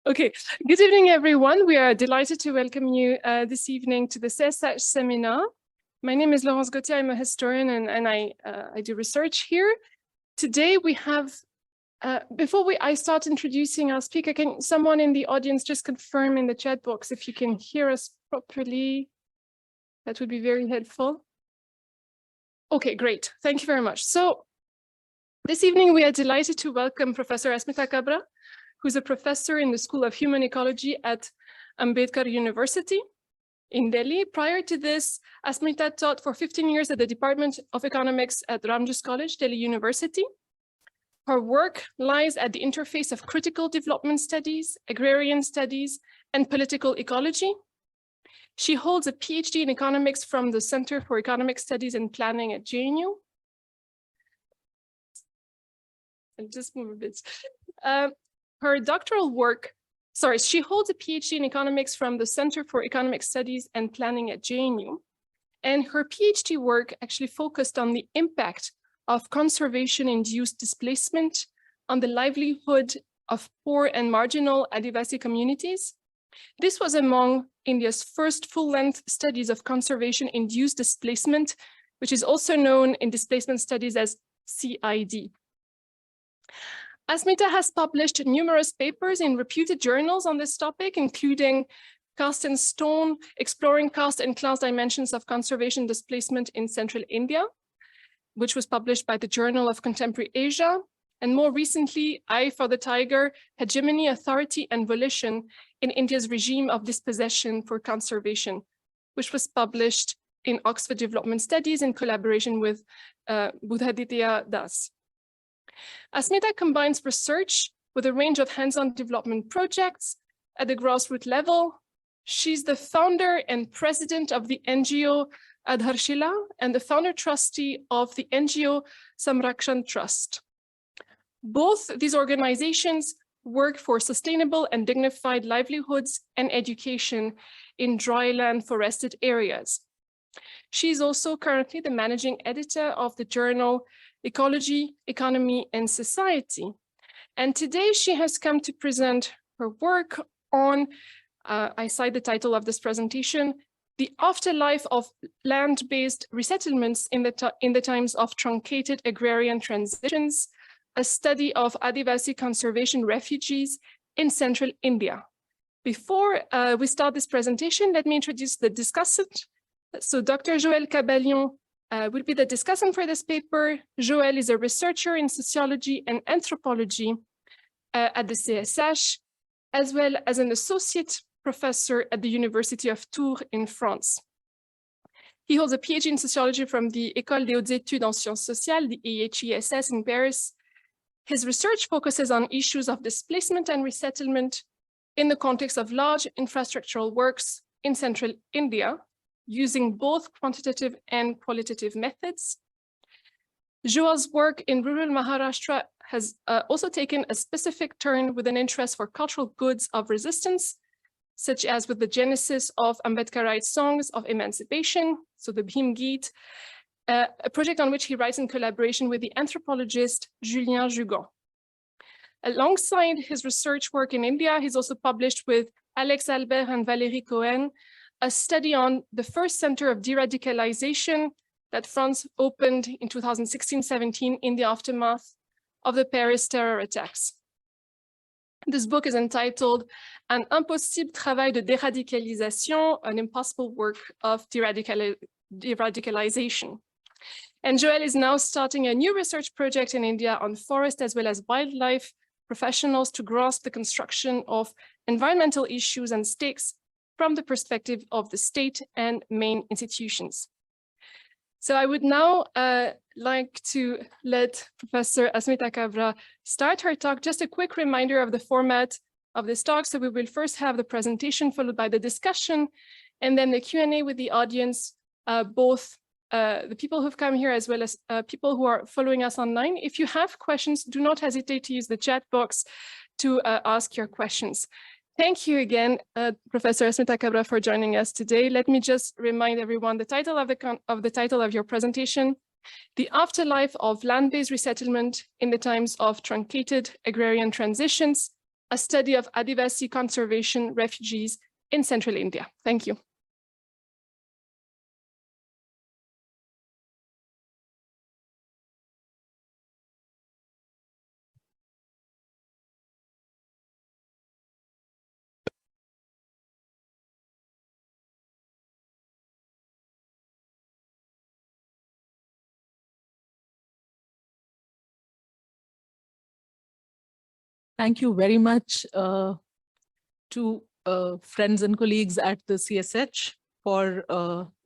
Okay, good evening, everyone. We are delighted to welcome you this evening to the CSH seminar. My name is Laurence Gauthier. I'm a historian and I do research here. Today we have, before I start introducing our speaker, can someone in the audience just confirm in the chat box if you can hear us properly? That would be very helpful. Okay, great. Thank you very much. So this evening we are delighted to welcome Professor Asmita Kabra, who's a professor in the School of Human Ecology at Ambedkar University in Delhi. Prior to this, Asmita taught for 15 years at the Department of Economics at Ramjas College, Delhi University. Her work lies at the interface of critical development studies, agrarian studies, and political ecology. She holds a PhD in economics from the Center for Economic Studies and Planning at JNU. I'll just move a bit. Her doctoral work, she holds a PhD in economics from the Center for Economic Studies and Planning at JNU. And her PhD work actually focused on the impact of conservation-induced displacement on the livelihood of poor and marginal Adivasi communities. This was among India's first full-length studies of conservation-induced displacement, which is also known in displacement studies as CID. Asmita has published numerous papers in reputed journals on this topic, including Cast and Stone, Exploring Caste and Class Dimensions of Conservation Displacement in Central India, which was published by the Journal of Contemporary Asia, and more recently, Eye for the Tiger, Hegemony, Authority, and Volition in India's Regime of Dispossession for Conservation, which was published in Oxford Development Studies in collaboration with Buddhaditya Das. Asmita combines research with a range of hands-on development projects at the grassroots level. She's the founder and president of the NGO Adharshila and the founder trustee of the NGO Samrakshan Trust. Both these organizations work for sustainable and dignified livelihoods and education in dryland forested areas. She's also currently the managing editor of the journal Ecology, Economy, and Society. And today she has come to present her work on, I cite the title of this presentation, The Afterlife of Land-Based Resettlements in the Times of Truncated Agrarian Transitions, a study of Adivasi conservation refugees in central India. Before we start this presentation, let me introduce the discussant. So Dr. Joël Caballon will be the discussant for this paper. Joël is a researcher in sociology and anthropology at the CSH, as well as an associate professor at the University of Tours in France. He holds a PhD in sociology from the École des Hautes Études en Sciences Sociales, the EHESS in Paris. His research focuses on issues of displacement and resettlement in the context of large infrastructural works in central India, using both quantitative and qualitative methods. Joel's work in rural Maharashtra has also taken a specific turn with an interest for cultural goods of resistance, such as with the genesis of Ambedkarite songs of emancipation, so the Bhim Geet, a project on which he writes in collaboration with the anthropologist Julien Jugon. Alongside his research work in India, he's also published with Alex Albert and Valérie Cohen a study on the first center of de-radicalization that France opened in 2016-17 in the aftermath of the Paris terror attacks. This book is entitled Un impossible travail de déradicalisation, an impossible work of de-radicalization. And Joël is now starting a new research project in India on forest as well as wildlife professionals to grasp the construction of environmental issues and stakes from the perspective of the state and main institutions. So I would now like to let Professor Asmita Kabra start her talk. Just a quick reminder of the format of this talk. So we will first have the presentation followed by the discussion and then the Q&A with the audience, both the people who've come here as well as people who are following us online. If you have questions, do not hesitate to use the chat box to ask your questions. Thank you again, Professor Asmita Kabra, for joining us today. Let me just remind everyone the title of your presentation: The Afterlife of Land-Based Resettlement in the Times of Truncated Agrarian Transitions, a study of Adivasi conservation refugees in central India. Thank you. Thank you very much to friends and colleagues at the CSH for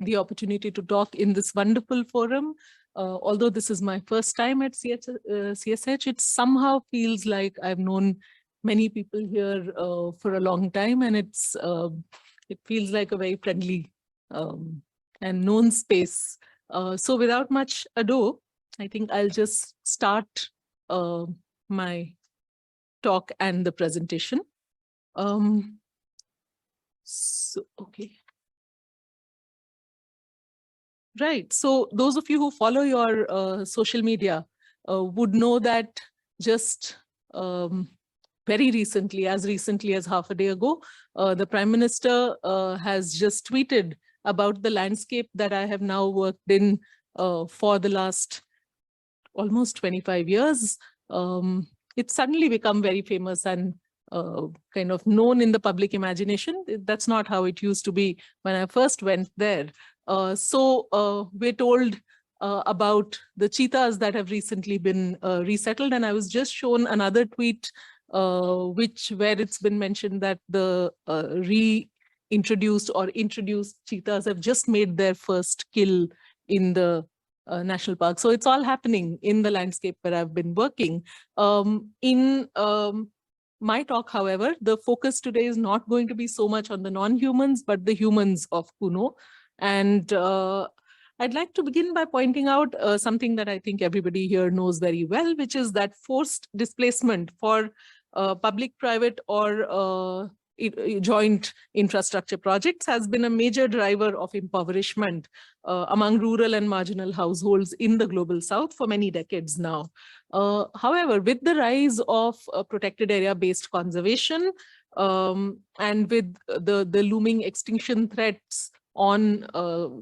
the opportunity to talk in this wonderful forum. Although this is my first time at CSH, it somehow feels like I've known many people here for a long time, and it feels like a very friendly and known space. So without much ado, I think I'll just start my talk and the presentation. Okay. Right. So those of you who follow your social media would know that just very recently, as recently as half a day ago, the Prime Minister has just tweeted about the landscape that I have now worked in for the last almost 25 years. It's suddenly become very famous and kind of known in the public imagination. That's not how it used to be when I first went there. So we're told about the cheetahs that have recently been resettled. And I was just shown another tweet where it's been mentioned that the reintroduced or introduced cheetahs have just made their first kill in the national park. So it's all happening in the landscape where I've been working. In my talk, however, the focus today is not going to be so much on the non-humans, but the humans of Kuno. And I'd like to begin by pointing out something that I think everybody here knows very well, which is that forced displacement for public, private, or joint infrastructure projects has been a major driver of impoverishment among rural and marginal households in the global south for many decades now. However, with the rise of protected area-based conservation and with the looming extinction threats on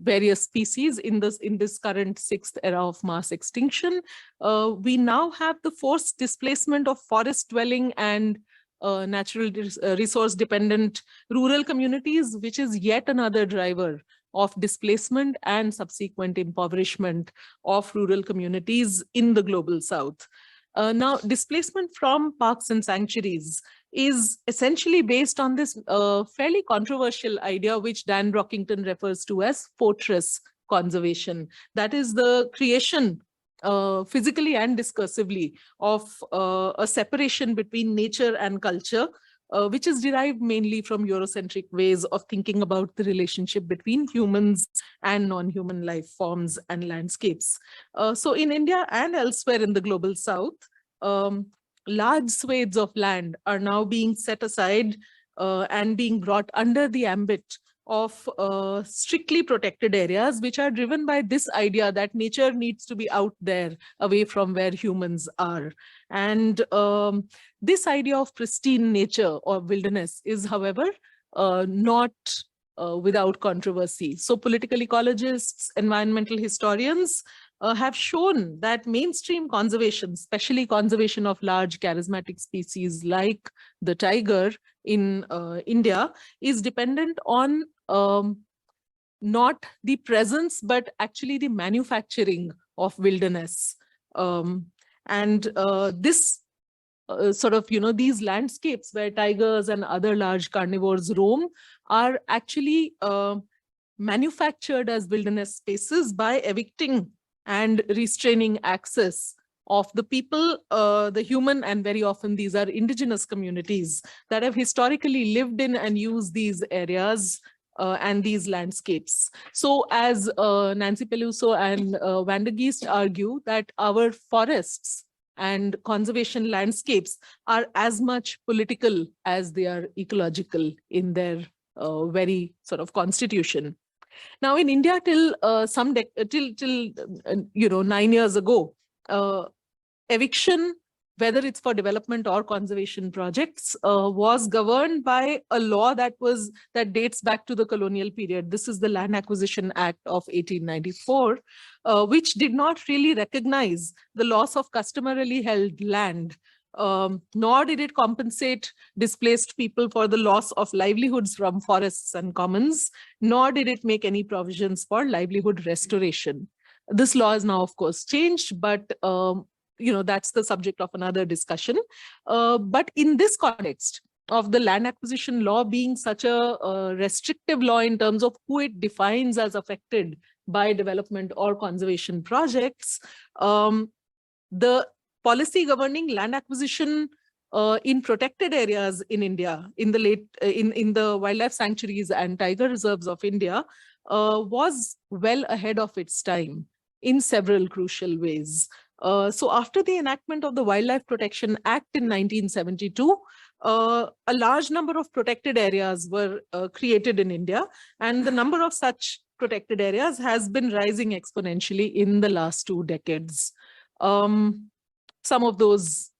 various species in this current sixth era of mass extinction, we now have the forced displacement of forest-dwelling and natural resource-dependent rural communities, which is yet another driver of displacement and subsequent impoverishment of rural communities in the global south. Now, displacement from parks and sanctuaries is essentially based on this fairly controversial idea, which Dan Brockington refers to as fortress conservation. That is the creation physically and discursively of a separation between nature and culture, which is derived mainly from Eurocentric ways of thinking about the relationship between humans and non-human life forms and landscapes. So in India and elsewhere in the global south, large swathes of land are now being set aside and being brought under the ambit of strictly protected areas, which are driven by this idea that nature needs to be out there away from where humans are. And this idea of pristine nature or wilderness is, however, not without controversy. So political ecologists, environmental historians have shown that mainstream conservation, especially conservation of large charismatic species like the tiger in India, is dependent on not the presence, but actually the manufacturing of wilderness. And this sort of, these landscapes where tigers and other large carnivores roam are actually manufactured as wilderness spaces by evicting and restraining access of the people, the human, and very often these are indigenous communities that have historically lived in and used these areas and these landscapes. So as Nancy Peluso and Van der Geest argue that our forests and conservation landscapes are as much political as they are ecological in their very sort of constitution. Now, in India, till 9 years ago, eviction whether it's for development or conservation projects, was governed by a law that dates back to the colonial period. This is the Land Acquisition Act of 1894, which did not really recognize the loss of customarily held land, nor did it compensate displaced people for the loss of livelihoods from forests and commons, nor did it make any provisions for livelihood restoration. This law is now, of course, changed, but that's the subject of another discussion. But in this context of the land acquisition law being such a restrictive law in terms of who it defines as affected by development or conservation projects, the policy governing land acquisition in protected areas in India, in the wildlife sanctuaries and tiger reserves of India, was well ahead of its time in several crucial ways. So after the enactment of the Wildlife Protection Act in 1972, a large number of protected areas were created in India, and the number of such protected areas has been rising exponentially in the last 2 decades. Some of those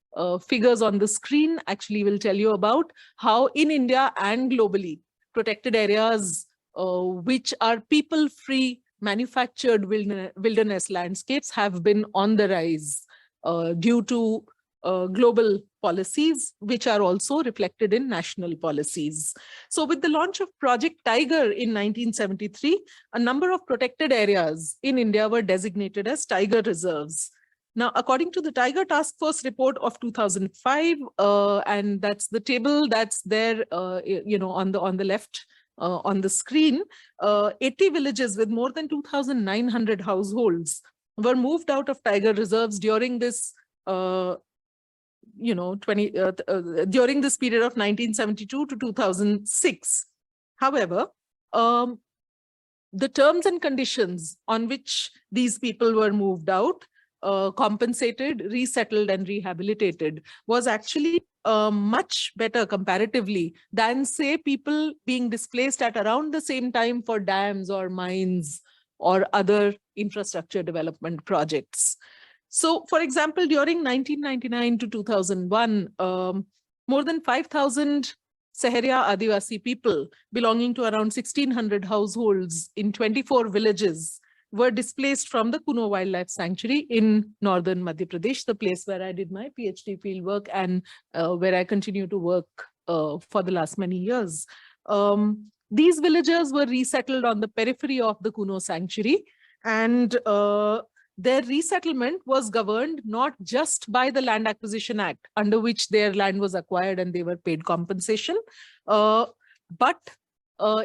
figures on the screen actually will tell you about how in India and globally, protected areas which are people-free manufactured wilderness landscapes have been on the rise due to global policies, which are also reflected in national policies. So with the launch of Project Tiger in 1973, a number of protected areas in India were designated as tiger reserves. Now, according to the Tiger Task Force report of 2005, and that's the table that's there, on the left on the screen, 80 villages with more than 2,900 households were moved out of tiger reserves during this, during this period of 1972 to 2006. However, the terms and conditions on which these people were moved out, compensated, resettled, and rehabilitated was actually much better comparatively than, say, people being displaced at around the same time for dams or mines or other infrastructure development projects. So, for example, during 1999 to 2001, more than 5,000 Saharia Adivasi people belonging to around 1,600 households in 24 villages were displaced from the Kuno Wildlife Sanctuary in northern Madhya Pradesh, the place where I did my PhD fieldwork and where I continue to work for the last many years. These villagers were resettled on the periphery of the Kuno Sanctuary, and their resettlement was governed not just by the Land Acquisition Act, under which their land was acquired and they were paid compensation, but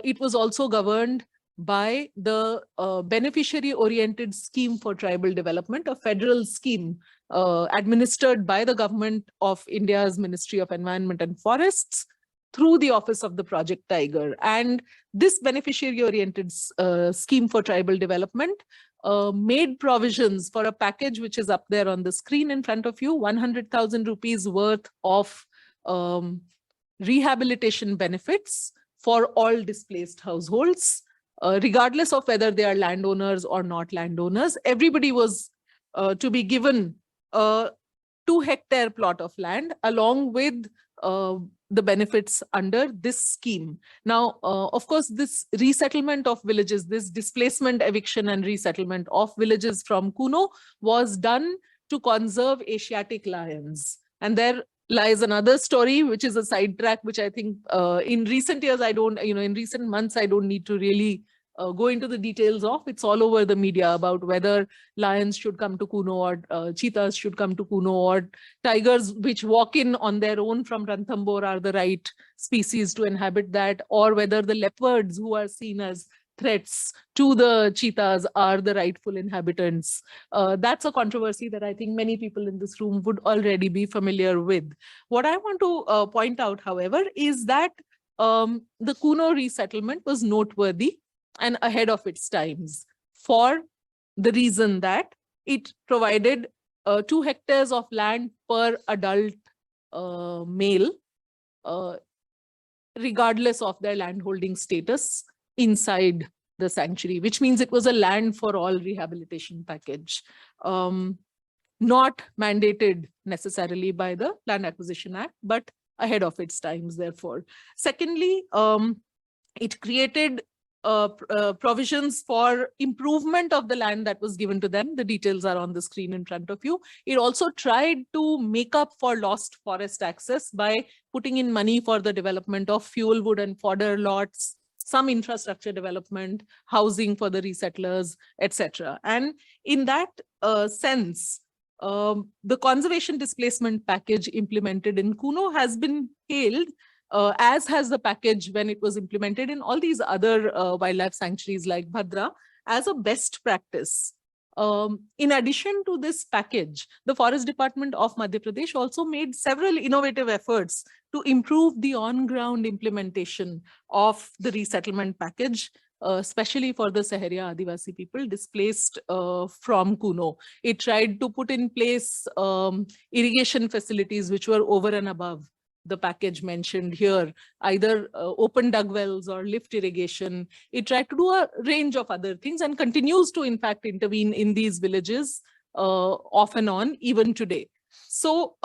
it was also governed by the beneficiary-oriented scheme for tribal development, a federal scheme administered by the government of India's Ministry of Environment and Forests through the Office of the Project Tiger. And this beneficiary-oriented scheme for tribal development made provisions for a package which is up there on the screen in front of you, 100,000 rupees worth of rehabilitation benefits for all displaced households. Regardless of whether they are landowners or not landowners, everybody was to be given a 2-hectare plot of land along with the benefits under this scheme. Now, of course, this resettlement of villages, this displacement, eviction and resettlement of villages from Kuno was done to conserve Asiatic lions. And there lies another story, which is a sidetrack, which I think in recent years, in recent months, I don't need to really go into the details of. It's all over the media about whether lions should come to Kuno or cheetahs should come to Kuno, or tigers which walk in on their own from Ranthambore are the right species to inhabit that, or whether the leopards who are seen as threats to the cheetahs are the rightful inhabitants. That's a controversy that I think many people in this room would already be familiar with. What I want to point out, however, is that the Kuno resettlement was noteworthy and ahead of its times for the reason that it provided 2 hectares of land per adult male, regardless of their landholding status inside the sanctuary, which means it was a land for all rehabilitation package. not mandated necessarily by the Land Acquisition Act, but ahead of its times, therefore. Secondly, it created provisions for improvement of the land that was given to them. The details are on the screen in front of you. It also tried to make up for lost forest access by putting in money for the development of fuel wood and fodder lots, some infrastructure development, housing for the resettlers, etc. And in that sense, the conservation displacement package implemented in Kuno has been hailed, as has the package when it was implemented in all these other wildlife sanctuaries like Bhadra, as a best practice. In addition to this package, the Forest Department of Madhya Pradesh also made several innovative efforts to improve the on-ground implementation of the resettlement package, especially for the Saharia Adivasi people displaced from Kuno. It tried to put in place irrigation facilities which were over and above the package mentioned here, either open dug wells or lift irrigation. It tried to do a range of other things and continues to, in fact, intervene in these villages off and on, even today. So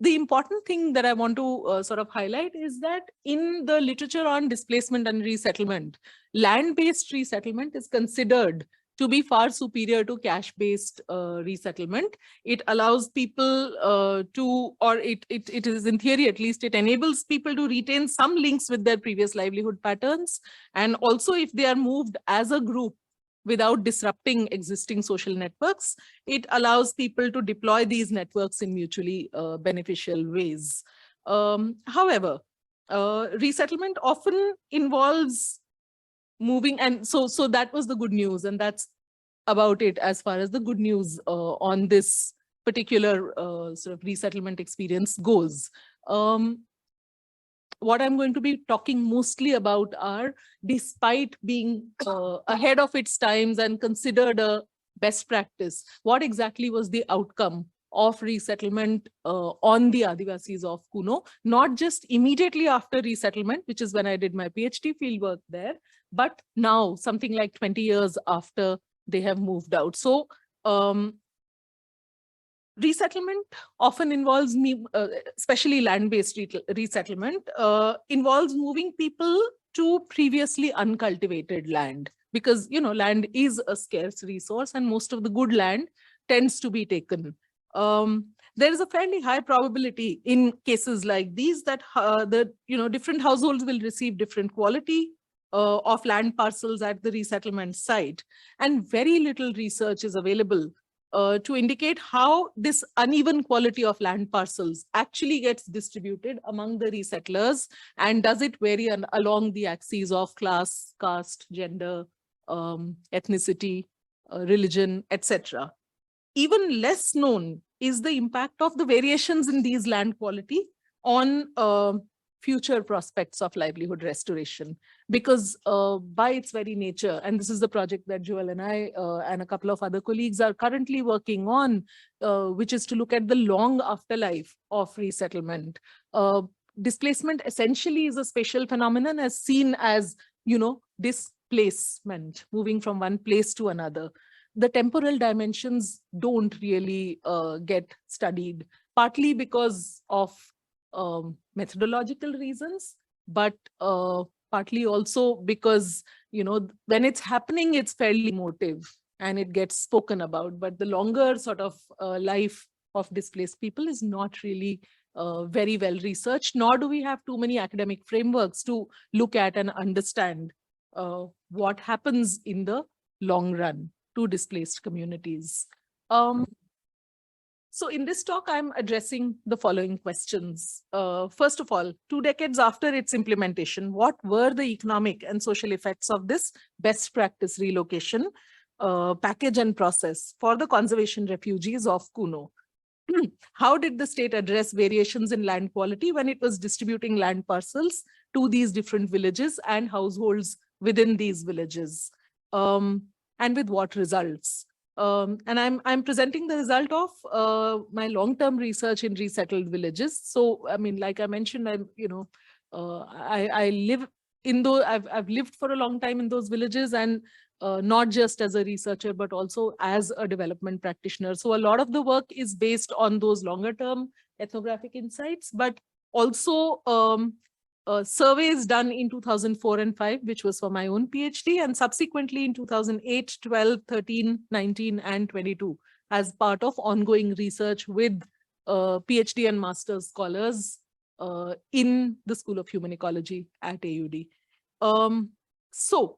the important thing that I want to sort of highlight is that in the literature on displacement and resettlement, land-based resettlement is considered to be far superior to cash-based resettlement. It allows people it is in theory at least, it enables people to retain some links with their previous livelihood patterns. And also if they are moved as a group without disrupting existing social networks, it allows people to deploy these networks in mutually beneficial ways. However, resettlement often involves moving, and so that was the good news, and that's about it as far as the good news on this particular sort of resettlement experience goes. What I'm going to be talking mostly about are, despite being ahead of its times and considered a best practice, what exactly was the outcome of resettlement on the Adivasis of Kuno, not just immediately after resettlement, which is when I did my PhD fieldwork there, but now something like 20 years after they have moved out. So resettlement often involves especially land-based resettlement, involves moving people to previously uncultivated land, because land is a scarce resource and most of the good land tends to be taken. There is a fairly high probability in cases like these that different households will receive different quality of land parcels at the resettlement site, and very little research is available to indicate how this uneven quality of land parcels actually gets distributed among the resettlers, and does it vary along the axes of class, caste, gender, ethnicity, religion, etc. Even less known is the impact of the variations in these land quality on future prospects of livelihood restoration, because by its very nature, and this is the project that Joel and I and a couple of other colleagues are currently working on, which is to look at the long afterlife of resettlement. Displacement essentially is a spatial phenomenon as seen as, displacement, moving from one place to another. The temporal dimensions don't really get studied, partly because of methodological reasons, but partly also because, when it's happening, it's fairly emotive and it gets spoken about. But the longer sort of life of displaced people is not really very well researched, nor do we have too many academic frameworks to look at and understand what happens in the long run to displaced communities. So in this talk, I'm addressing the following questions. First of all, 2 decades after its implementation, what were the economic and social effects of this best practice relocation package and process for the conservation refugees of Kuno? How did the state address variations in land quality when it was distributing land parcels to these different villages and households within these villages? And with what results? And I'm presenting the result of my long-term research in resettled villages. So, I mean, like I mentioned, I live I've lived for a long time in those villages, and not just as a researcher, but also as a development practitioner. So a lot of the work is based on those longer term ethnographic insights, but also surveys done in 2004 and 5, which was for my own PhD, and subsequently in 2008, 12, 13, 19, and 22, as part of ongoing research with PhD and master's scholars in the School of Human Ecology at AUD. So,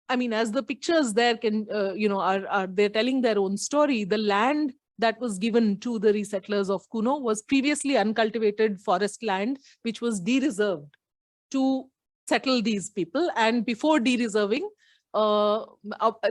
I mean, as the pictures there can, they're telling their own story. The land that was given to the resettlers of Kuno was previously uncultivated forest land, which was de-reserved to settle these people. And before de-reserving,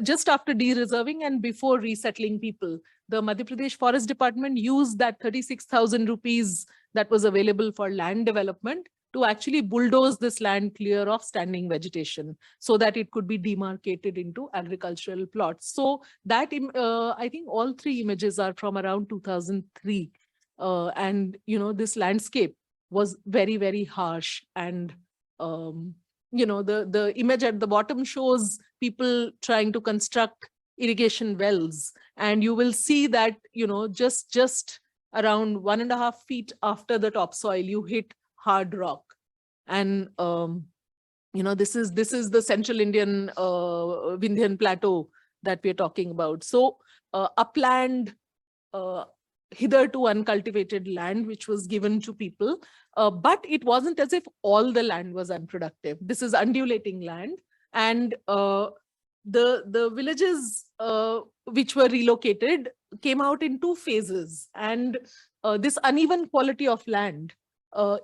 just after de-reserving and before resettling people, the Madhya Pradesh Forest Department used that 36,000 rupees that was available for land development to actually bulldoze this land clear of standing vegetation so that it could be demarcated into agricultural plots. So that, I think all three images are from around 2003. And, this landscape was very, very harsh. And, the image at the bottom shows people trying to construct irrigation wells. And you will see that, just around 1.5 feet after the topsoil, you hit hard rock. And, this is the central Indian Vindhyan plateau that we're talking about. So upland, hitherto uncultivated land, which was given to people, but it wasn't as if all the land was unproductive. This is undulating land. And the villages which were relocated came out in 2 phases. And this uneven quality of land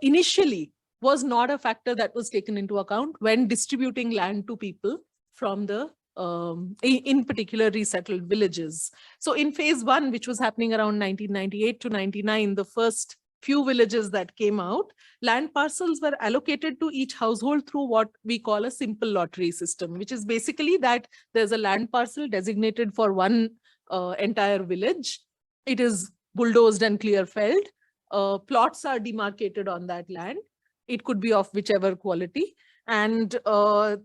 initially was not a factor that was taken into account when distributing land to people from the, in particular, resettled villages. So in phase 1, which was happening around 1998 to 99, the first few villages that came out, land parcels were allocated to each household through what we call a simple lottery system, which is basically that there's a land parcel designated for one entire village. It is bulldozed and clear felled. Plots are demarcated on that land. It could be of whichever quality. And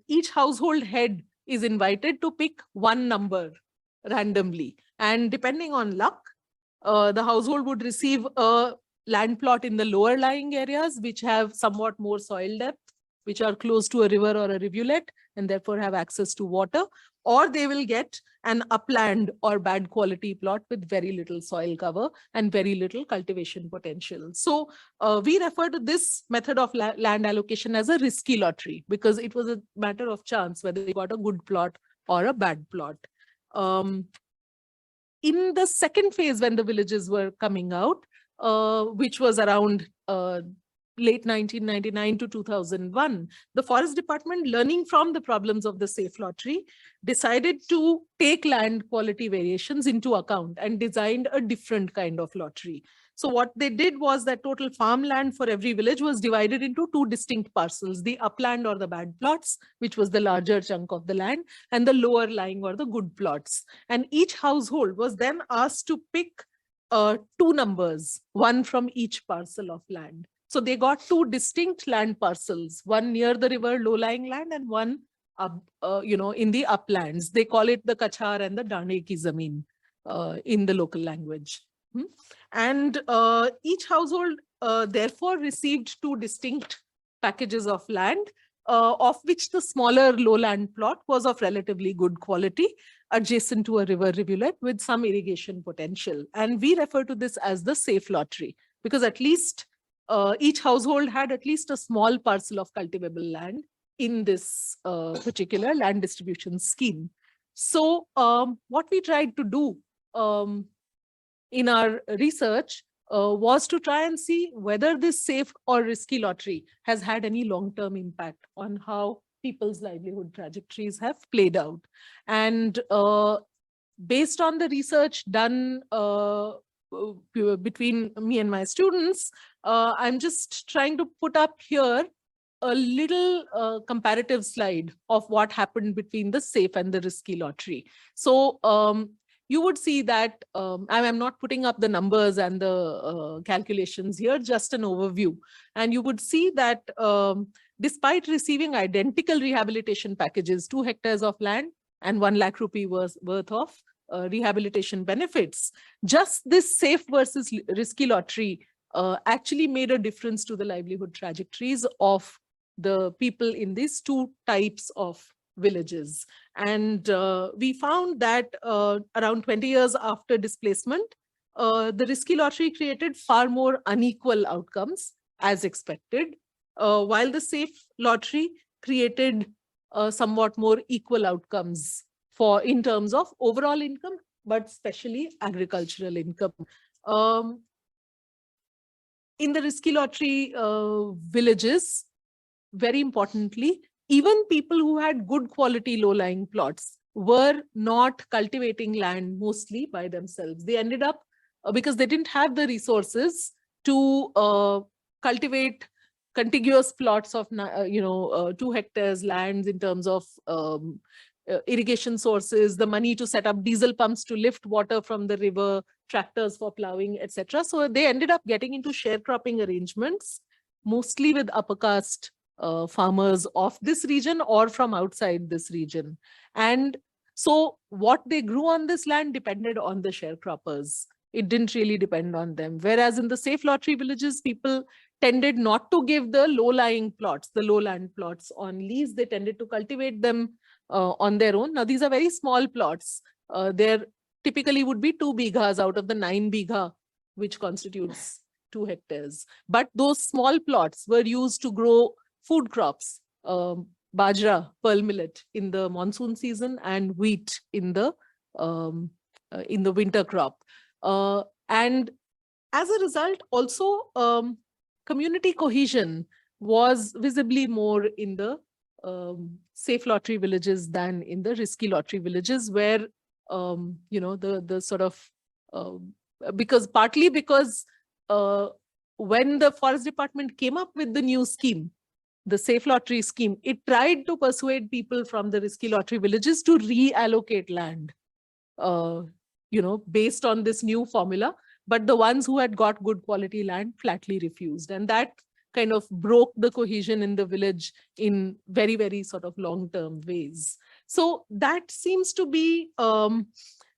each household head is invited to pick one number randomly. And depending on luck, the household would receive a land plot in the lower lying areas, which have somewhat more soil depth, which are close to a river or a rivulet, and therefore have access to water, or they will get an upland or bad quality plot with very little soil cover and very little cultivation potential. So we refer to this method of land allocation as a risky lottery, because it was a matter of chance whether you got a good plot or a bad plot. In the second phase, when the villages were coming out, which was around late 1999 to 2001, the Forest Department, learning from the problems of the safe lottery, decided to take land quality variations into account and designed a different kind of lottery. So what they did was that total farmland for every village was divided into 2 distinct parcels, the upland or the bad plots, which was the larger chunk of the land, and the lower lying or the good plots. And each household was then asked to pick 2 numbers, one from each parcel of land. So they got 2 distinct land parcels, one near the river, low-lying land, and one in the uplands. They call it the Kachar and the Dane ki Zameen in the local language. And each household therefore received 2 distinct packages of land, of which the smaller lowland plot was of relatively good quality, adjacent to a river rivulet with some irrigation potential. And we refer to this as the safe lottery, because at least each household had at least a small parcel of cultivable land in this particular land distribution scheme. So what we tried to do in our research was to try and see whether this safe or risky lottery has had any long-term impact on how people's livelihood trajectories have played out. And based on the research done between me and my students, I'm just trying to put up here a little comparative slide of what happened between the safe and the risky lottery. So you would see that, I'm not putting up the numbers and the calculations here, just an overview. And you would see that despite receiving identical rehabilitation packages, 2 hectares of land and 1 lakh rupee worth of rehabilitation benefits, just this safe versus risky lottery actually made a difference to the livelihood trajectories of the people in these 2 types of villages. And we found that around 20 years after displacement, the risky lottery created far more unequal outcomes as expected, while the safe lottery created somewhat more equal outcomes in terms of overall income, but especially agricultural income. In the risky lottery villages, very importantly, even people who had good quality low-lying plots were not cultivating land mostly by themselves. They ended up, because they didn't have the resources to cultivate contiguous plots of 2 hectares lands in terms of irrigation sources, the money to set up diesel pumps to lift water from the river, tractors for plowing, etc. So they ended up getting into sharecropping arrangements, mostly with upper caste farmers of this region or from outside this region. And so what they grew on this land depended on the sharecroppers. It didn't really depend on them. Whereas in the safe lottery villages, people tended not to give the low-lying plots, the lowland plots on lease. They tended to cultivate them on their own. Now, these are very small plots. There typically would be 2 bighas out of the 9 bigha, which constitutes 2 hectares. But those small plots were used to grow food crops, bajra, pearl millet in the monsoon season, and wheat in the winter crop. And as a result, also community cohesion was visibly more in the safe lottery villages than in the risky lottery villages, where the sort of partly because when the forest department came up with the new scheme, the safe lottery scheme, it tried to persuade people from the risky lottery villages to reallocate land, based on this new formula. But the ones who had got good quality land flatly refused. And that kind of broke the cohesion in the village in very, very sort of long-term ways. So that seems to be, so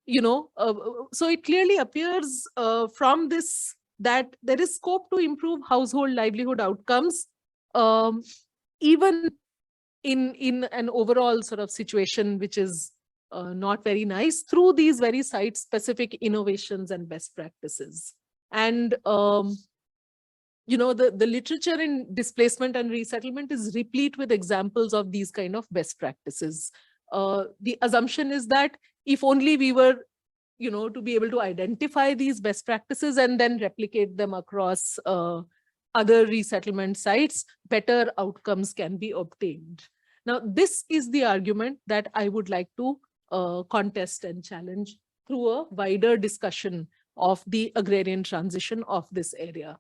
it clearly appears from this that there is scope to improve household livelihood outcomes, even in an overall sort of situation which is not very nice, through these very site-specific innovations and best practices. And the literature in displacement and resettlement is replete with examples of these kind of best practices. The assumption is that if only we were, to be able to identify these best practices and then replicate them across other resettlement sites, better outcomes can be obtained. Now, this is the argument that I would like to contest and challenge through a wider discussion of the agrarian transition of this area.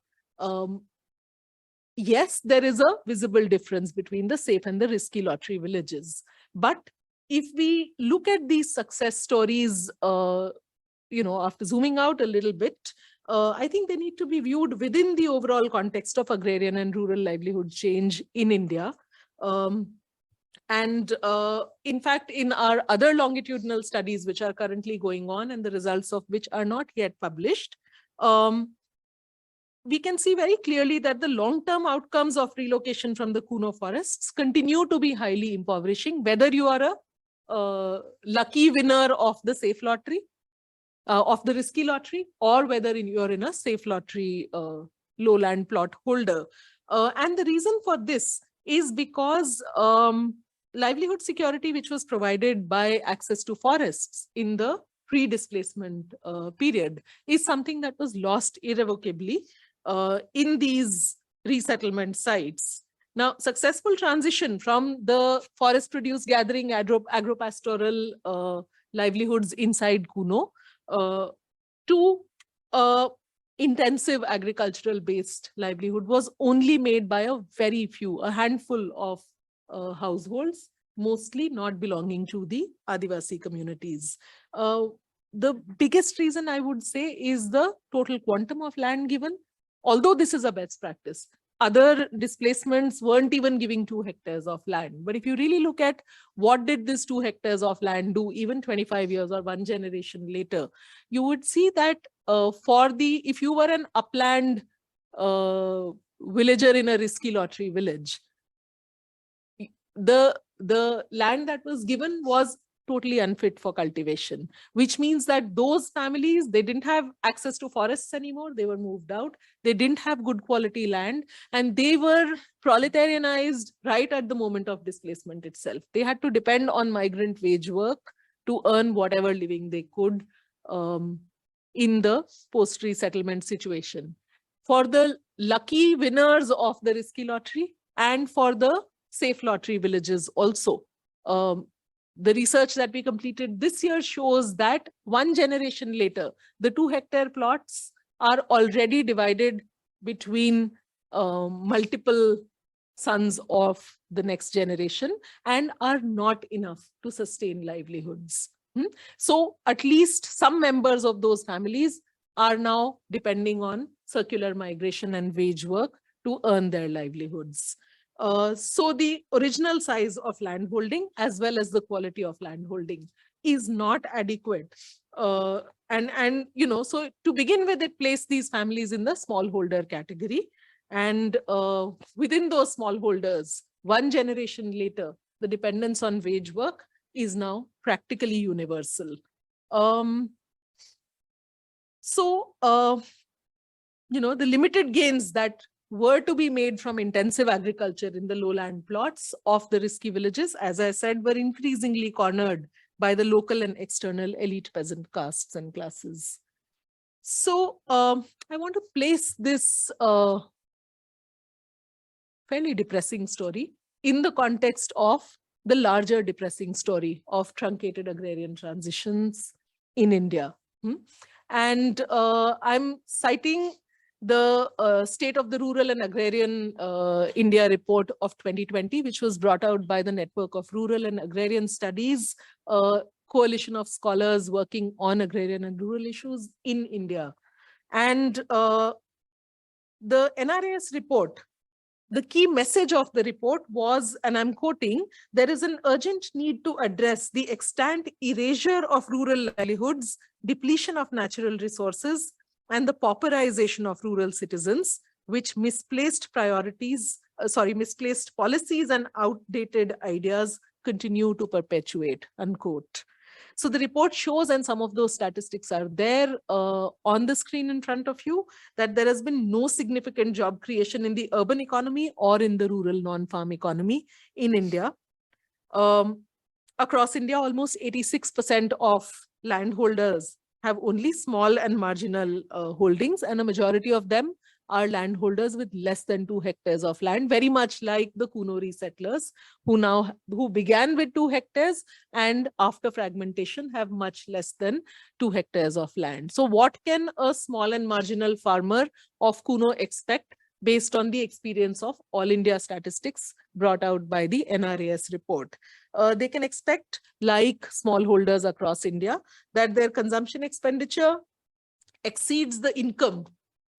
Yes, there is a visible difference between the safe and the risky lottery villages. But if we look at these success stories, after zooming out a little bit, I think they need to be viewed within the overall context of agrarian and rural livelihood change in India. And in fact, in our other longitudinal studies, which are currently going on and the results of which are not yet published, we can see very clearly that the long-term outcomes of relocation from the Kuno forests continue to be highly impoverishing, whether you are a lucky winner of the safe lottery, of the risky lottery, or whether you're in a safe lottery lowland plot holder. And the reason for this is because livelihood security, which was provided by access to forests in the pre-displacement period, is something that was lost irrevocably in these resettlement sites. Now, successful transition from the forest produce gathering agropastoral livelihoods inside Kuno to intensive agricultural based livelihood was only made by a handful of households, mostly not belonging to the Adivasi communities. the biggest reason I would say is the total quantum of land given, although this is a best practice. Other displacements weren't even giving 2 hectares of land. But if you really look at what did this 2 hectares of land do, even 25 years or 1 generation later, you would see that if you were an upland villager in a risky lottery village, the land that was given was totally unfit for cultivation, which means that those families, they didn't have access to forests anymore. They were moved out. They didn't have good quality land, and they were proletarianized right at the moment of displacement itself. They had to depend on migrant wage work to earn whatever living they could in the post-resettlement situation. For the lucky winners of the risky lottery and for the safe lottery villages also, the research that we completed this year shows that 1 generation later, the 2 hectare plots are already divided between multiple sons of the next generation and are not enough to sustain livelihoods. So at least some members of those families are now depending on circular migration and wage work to earn their livelihoods. So the original size of landholding as well as the quality of landholding is not adequate. And you know, so to begin with, it placed these families in the smallholder category. And within those smallholders, 1 generation later, the dependence on wage work is now practically universal. You know, the limited gains that were to be made from intensive agriculture in the lowland plots of the risky villages, as I said, were increasingly cornered by the local and external elite peasant castes and classes. So I want to place this fairly depressing story in the context of the larger depressing story of truncated agrarian transitions in India. And I'm citing the State of the Rural and Agrarian India report of 2020, which was brought out by the Network of Rural and Agrarian Studies, a coalition of scholars working on agrarian and rural issues in India. And the NRAS report, the key message of the report was, and I'm quoting, there is an urgent need to address the extant erasure of rural livelihoods, depletion of natural resources, and the pauperization of rural citizens, which misplaced policies and outdated ideas continue to perpetuate, unquote. So the report shows, and some of those statistics are there on the screen in front of you, that there has been no significant job creation in the urban economy or in the rural non-farm economy in India. Across India, almost 86% of landholders have only small and marginal holdings, and a majority of them are landholders with less than 2 hectares of land, very much like the Kuno resettlers who began with 2 hectares and after fragmentation have much less than 2 hectares of land. So what can a small and marginal farmer of Kuno expect based on the experience of all India statistics brought out by the NRAS report? They can expect, like smallholders across India, that their consumption expenditure exceeds the income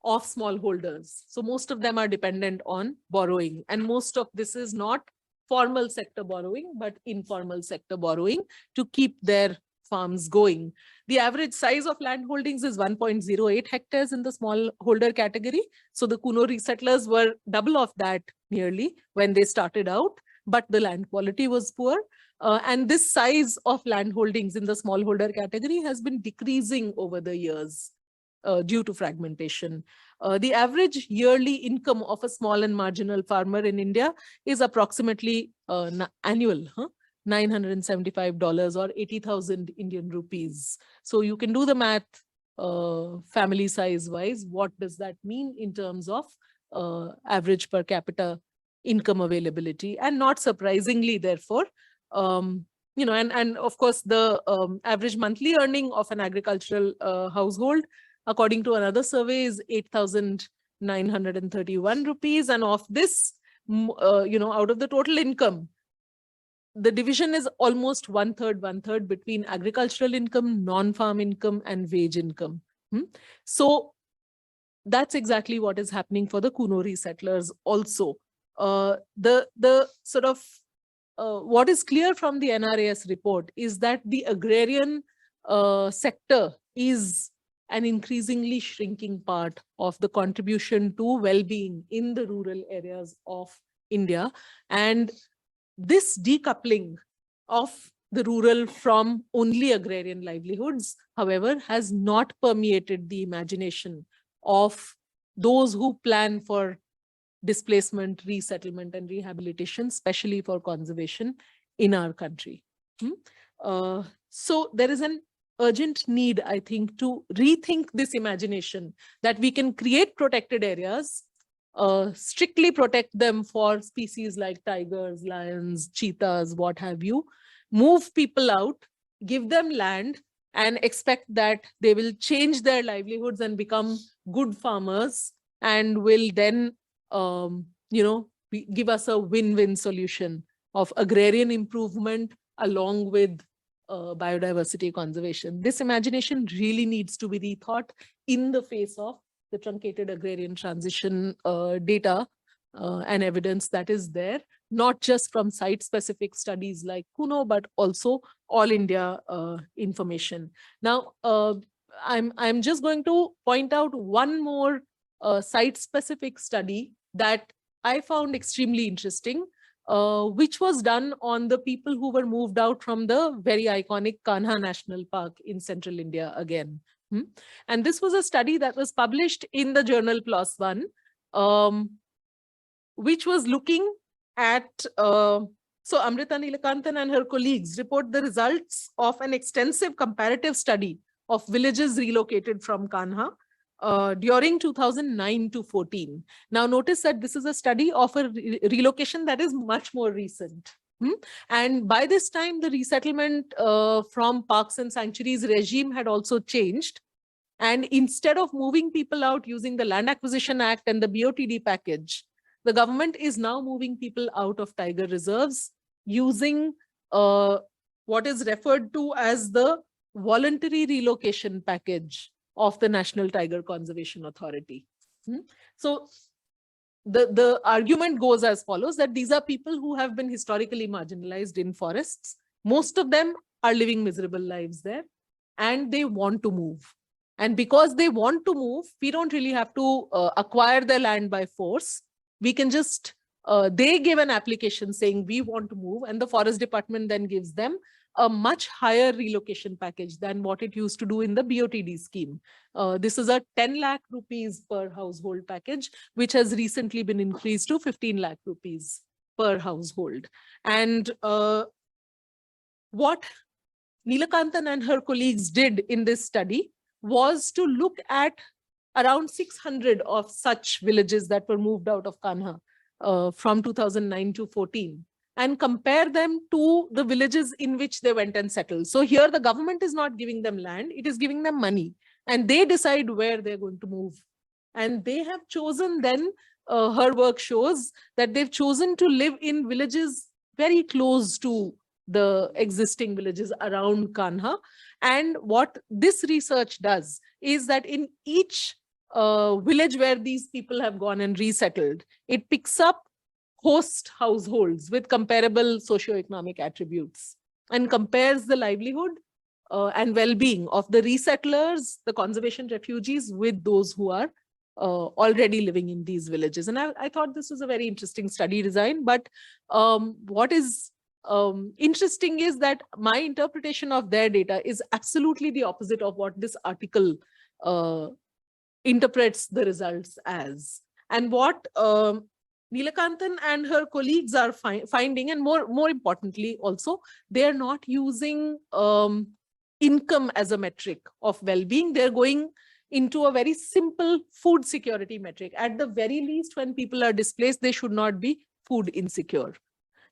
of smallholders. So most of them are dependent on borrowing, and most of this is not formal sector borrowing, but informal sector borrowing to keep their farms going. The average size of land holdings is 1.08 hectares in the smallholder category. So the Kuno resettlers were double of that nearly when they started out, but the land quality was poor. And this size of land holdings in the smallholder category has been decreasing over the years due to fragmentation. The average yearly income of a small and marginal farmer in India is approximately annual, $975 or 80,000 Indian rupees. So you can do the math family size wise. What does that mean in terms of average per capita income availability? And not surprisingly, therefore, you know, and of course, the average monthly earning of an agricultural household, according to another survey, is 8,931 rupees. And of this, you know, out of the total income, the division is almost 1/3 between agricultural income, non-farm income, and wage income. So that's exactly what is happening for the Kuno resettlers also. The sort of what is clear from the NRAS report is that the agrarian sector is an increasingly shrinking part of the contribution to well-being in the rural areas of India. And this decoupling of the rural from only agrarian livelihoods, however, has not permeated the imagination of those who plan for displacement, resettlement, and rehabilitation, especially for conservation in our country. So there is an urgent need, I think, to rethink this imagination that we can create protected areas, strictly protect them for species like tigers, lions, cheetahs, what have you, move people out, give them land, and expect that they will change their livelihoods and become good farmers and will then give us a win-win solution of agrarian improvement along with biodiversity conservation. This imagination really needs to be rethought in the face of the truncated agrarian transition data and evidence that is there, not just from site-specific studies like Kuno, but also all India information. Now, I'm just going to point out one more site-specific study that I found extremely interesting, which was done on the people who were moved out from the very iconic Kanha National Park in central India again. And this was a study that was published in the journal PLOS ONE, which was looking at, so Amrita Neelakantan and her colleagues report the results of an extensive comparative study of villages relocated from Kanha during 2009 to 14. Now notice that this is a study of a relocation that is much more recent. And by this time, the resettlement from parks and sanctuaries regime had also changed. And instead of moving people out using the Land Acquisition Act and the BOTD package, the government is now moving people out of tiger reserves using what is referred to as the voluntary relocation package of the National Tiger Conservation Authority. So the argument goes as follows, that these are people who have been historically marginalized in forests. Most of them are living miserable lives there, and they want to move. And because they want to move, we don't really have to acquire their land by force. We can just, they give an application saying we want to move, and the forest department then gives them a much higher relocation package than what it used to do in the BOTD scheme. This is a 10 lakh rupees per household package, which has recently been increased to 15 lakh rupees per household. And what Neelakantan and her colleagues did in this study was to look at around 600 of such villages that were moved out of Kanha from 2009 to 14 and compare them to the villages in which they went and settled. So here the government is not giving them land, it is giving them money, and they decide where they're going to move. And they have chosen then, her work shows that they've chosen to live in villages very close to the existing villages around Kanha. And what this research does is that in each village where these people have gone and resettled, it picks up host households with comparable socioeconomic attributes and compares the livelihood and well-being of the resettlers, the conservation refugees, with those who are already living in these villages. And I thought this was a very interesting study design. But what is interesting is that my interpretation of their data is absolutely the opposite of what this article interprets the results as. And what Neelakantan and her colleagues are finding, and more importantly also, they are not using income as a metric of well-being. They're going into a very simple food security metric. At the very least, when people are displaced, they should not be food insecure.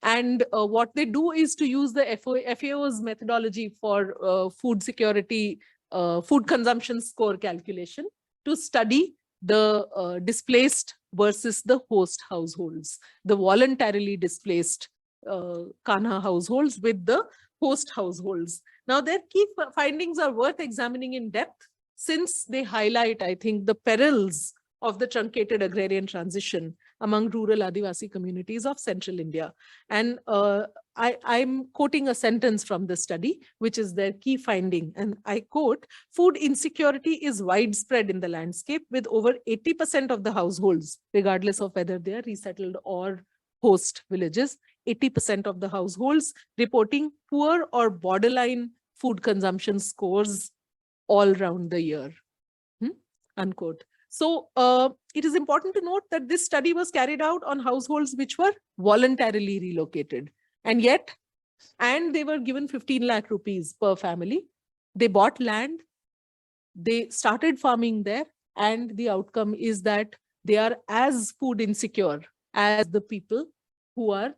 And what they do is to use the FAO's methodology for food security, food consumption score calculation to study the displaced versus the host households, the voluntarily displaced Kanha households with the host households. Now, their key findings are worth examining in depth, since they highlight, I think, the perils of the truncated agrarian transition among rural Adivasi communities of central India. And I'm quoting a sentence from the study, which is their key finding. And I quote, "Food insecurity is widespread in the landscape, with over 80% of the households, regardless of whether they are resettled or host villages, 80% of the households reporting poor or borderline food consumption scores all round the year." Unquote. So it is important to note that this study was carried out on households which were voluntarily relocated. And they were given 15 lakh rupees per family. They bought land, they started farming there, and the outcome is that they are as food insecure as the people who are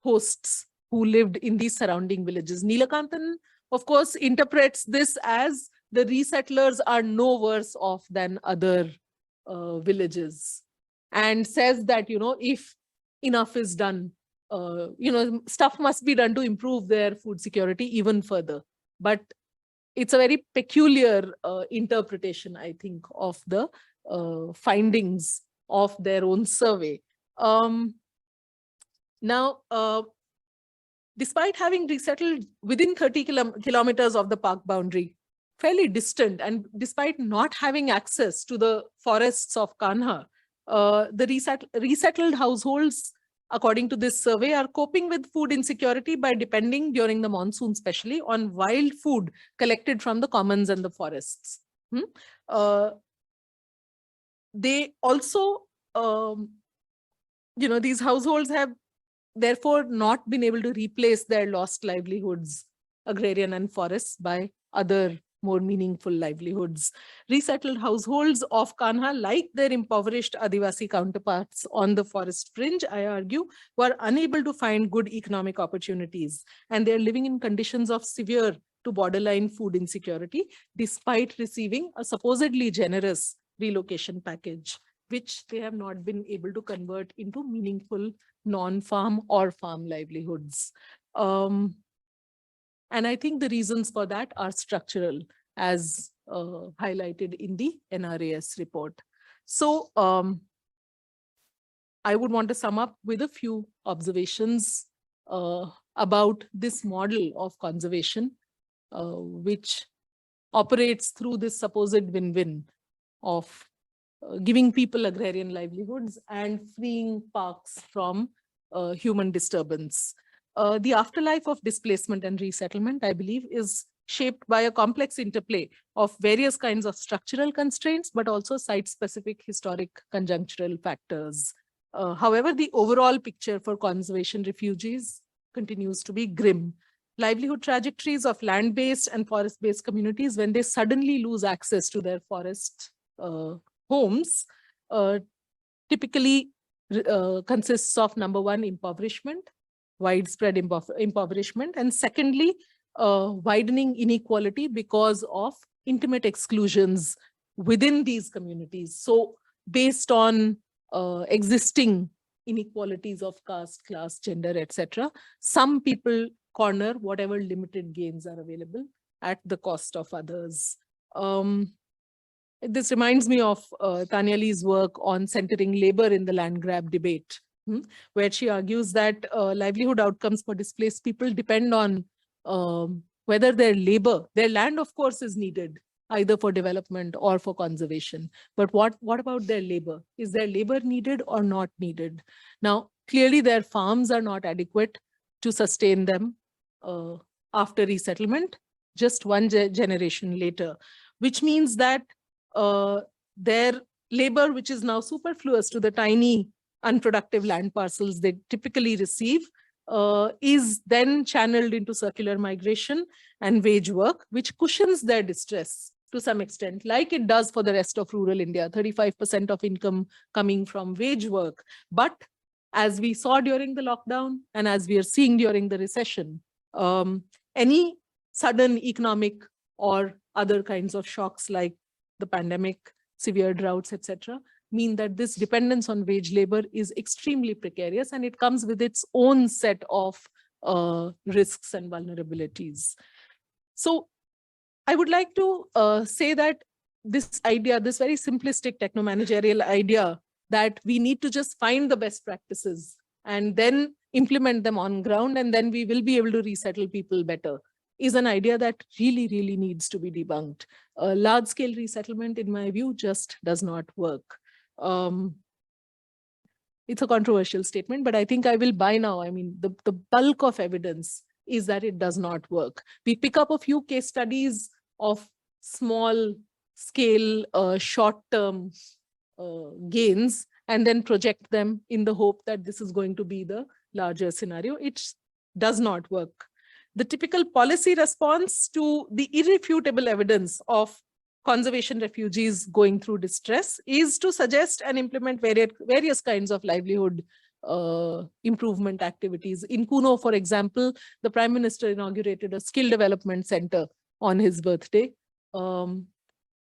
hosts who lived in these surrounding villages. Neelakantan, of course, interprets this as the resettlers are no worse off than other villages, and says that, if enough is done, stuff must be done to improve their food security even further. But it's a very peculiar interpretation, I think, of the findings of their own survey. Now, despite having resettled within 30 kilometers of the park boundary, fairly distant, and despite not having access to the forests of Kanha, the resettled households, according to this survey, are coping with food insecurity by depending, during the monsoon especially, on wild food collected from the commons and the forests. They also, these households have therefore not been able to replace their lost livelihoods, agrarian and forests, by other more meaningful livelihoods. Resettled households of Kanha, like their impoverished Adivasi counterparts on the forest fringe, I argue, were unable to find good economic opportunities, and they're living in conditions of severe to borderline food insecurity, despite receiving a supposedly generous relocation package, which they have not been able to convert into meaningful non-farm or farm livelihoods. And I think the reasons for that are structural, as highlighted in the NRAS report. So I would want to sum up with a few observations about this model of conservation, which operates through this supposed win-win of giving people agrarian livelihoods and freeing parks from human disturbance. The afterlife of displacement and resettlement, I believe, is shaped by a complex interplay of various kinds of structural constraints, but also site-specific historic conjunctural factors. However, the overall picture for conservation refugees continues to be grim. Livelihood trajectories of land-based and forest-based communities, when they suddenly lose access to their forest homes, typically consists of, number one, impoverishment, widespread impoverishment, and secondly, widening inequality because of intimate exclusions within these communities. So based on existing inequalities of caste, class, gender, etc., some people corner whatever limited gains are available at the cost of others. This reminds me of Tanya Lee's work on centering labor in the land grab debate, where she argues that livelihood outcomes for displaced people depend on whether their land, of course, is needed either for development or for conservation. But what about their labor? Is their labor needed or not needed? Now, clearly their farms are not adequate to sustain them after resettlement, just one generation later, which means that their labor, which is now superfluous to the tiny unproductive land parcels they typically receive, is then channeled into circular migration and wage work, which cushions their distress to some extent, like it does for the rest of rural India, 35% of income coming from wage work. But as we saw during the lockdown and as we are seeing during the recession, any sudden economic or other kinds of shocks like the pandemic, severe droughts, etc., mean that this dependence on wage labor is extremely precarious, and it comes with its own set of risks and vulnerabilities. So I would like to say that this idea, this very simplistic techno-managerial idea that we need to just find the best practices and then implement them on ground, and then we will be able to resettle people better, is an idea that really, really needs to be debunked. Large-scale resettlement, in my view, just does not work. It's a controversial statement, but I think I will buy now. I mean, the bulk of evidence is that it does not work. We pick up a few case studies of small scale, short-term gains, and then project them in the hope that this is going to be the larger scenario. It does not work. The typical policy response to the irrefutable evidence of conservation refugees going through distress is to suggest and implement various kinds of livelihood improvement activities. In Kuno, for example, the Prime Minister inaugurated a skill development center on his birthday.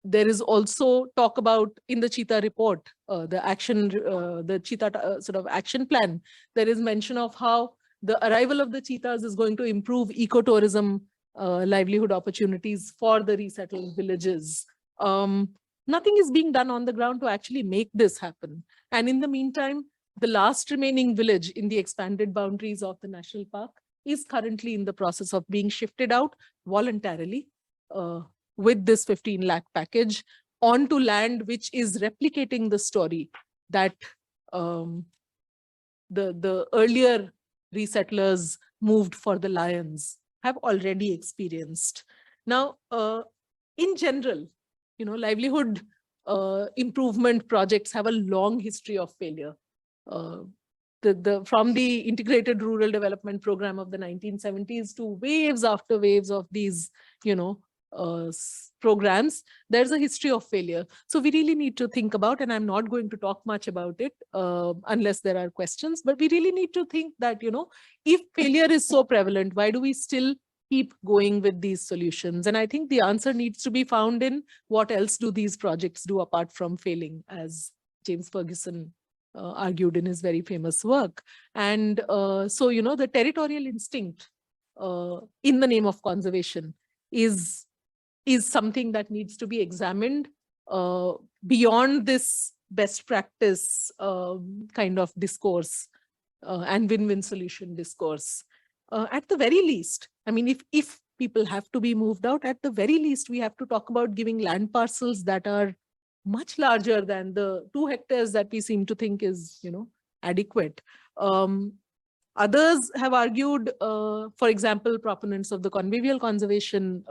There is also talk about, in the Cheetah report, the Cheetah sort of action plan, there is mention of how the arrival of the cheetahs is going to improve ecotourism livelihood opportunities for the resettled villages. Nothing is being done on the ground to actually make this happen. And in the meantime, the last remaining village in the expanded boundaries of the national park is currently in the process of being shifted out voluntarily with this 15 lakh package onto land which is replicating the story that the earlier resettlers moved for the lions have already experienced. Now, in general, livelihood improvement projects have a long history of failure. From the integrated rural development program of the 1970s to waves after waves of these, programs, there's a history of failure. So we really need to think about, and I'm not going to talk much about it unless there are questions, but we really need to think that, if failure is so prevalent, why do we still keep going with these solutions? And I think the answer needs to be found in what else do these projects do apart from failing, as James Ferguson argued in his very famous work. And so, the territorial instinct in the name of conservation is something that needs to be examined beyond this best practice kind of discourse and win-win solution discourse. At the very least, I mean, if people have to be moved out, at the very least, we have to talk about giving land parcels that are much larger than the 2 hectares that we seem to think is, adequate. Others have argued, for example, proponents of the convivial conservation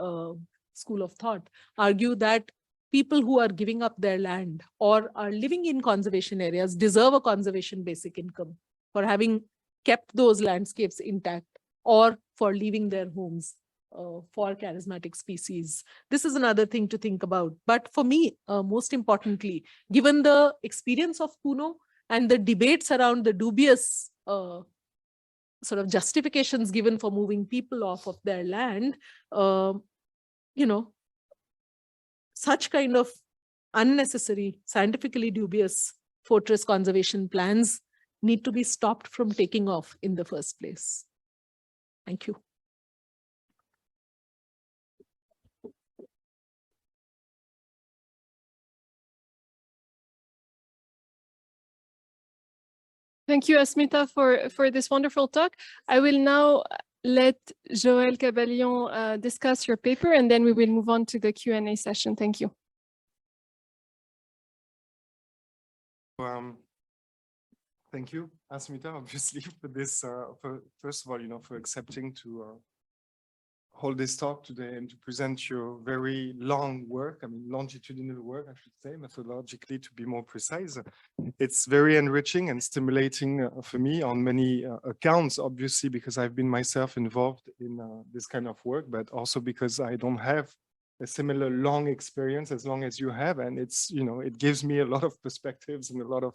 school of thought argue that people who are giving up their land or are living in conservation areas deserve a conservation basic income for having kept those landscapes intact or for leaving their homes for charismatic species. This is another thing to think about. But for me, most importantly, given the experience of Kuno and the debates around the dubious sort of justifications given for moving people off of their land, such kind of unnecessary, scientifically dubious fortress conservation plans need to be stopped from taking off in the first place. Thank you. Thank you, Asmita, for this wonderful talk. I will now let Joël Caballon discuss your paper, and then we will move on to the Q&A session. Thank you. Thank you, Asmita, obviously, for this, first of all, for accepting to hold this talk today and to present your very long work, I mean, longitudinal work, I should say, methodologically, to be more precise. It's very enriching and stimulating for me on many accounts, obviously, because I've been myself involved in this kind of work, but also because I don't have a similar long experience as long as you have. And it's, it gives me a lot of perspectives and a lot of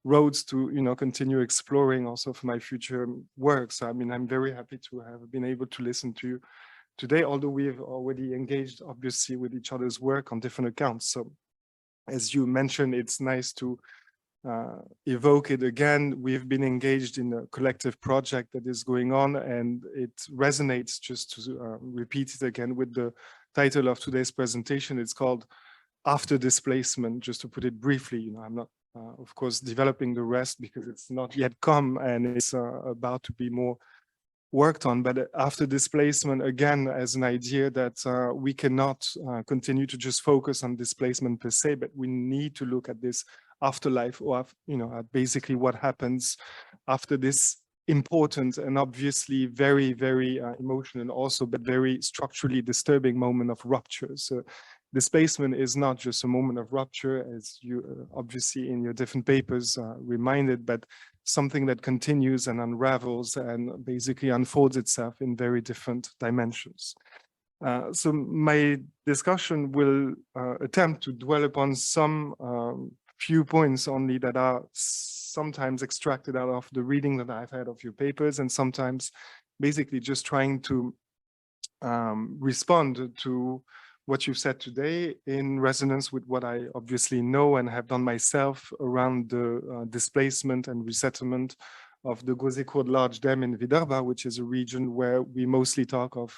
roads to, continue exploring also for my future work. So, I mean, I'm very happy to have been able to listen to you today, although we've already engaged, obviously, with each other's work on different accounts. So as you mentioned, it's nice to evoke it again. We've been engaged in a collective project that is going on, and it resonates, just to repeat it again, with the title of today's presentation. It's called After Displacement, just to put it briefly. You know, I'm not, of course, developing the rest because it's not yet come and it's about to be more worked on. But after displacement, again, as an idea that we cannot continue to just focus on displacement per se, but we need to look at this afterlife, or you know, at basically what happens after this important and obviously very, very emotional also, but very structurally disturbing moment of rupture. So displacement is not just a moment of rupture, as you obviously in your different papers reminded, but something that continues and unravels and basically unfolds itself in very different dimensions. So my discussion will attempt to dwell upon some few points only that are sometimes extracted out of the reading that I've had of your papers, and sometimes basically just trying to respond to what you've said today in resonance with what I obviously know and have done myself around the displacement and resettlement of the Gozekord Large Dam in Vidarbha, which is a region where we mostly talk of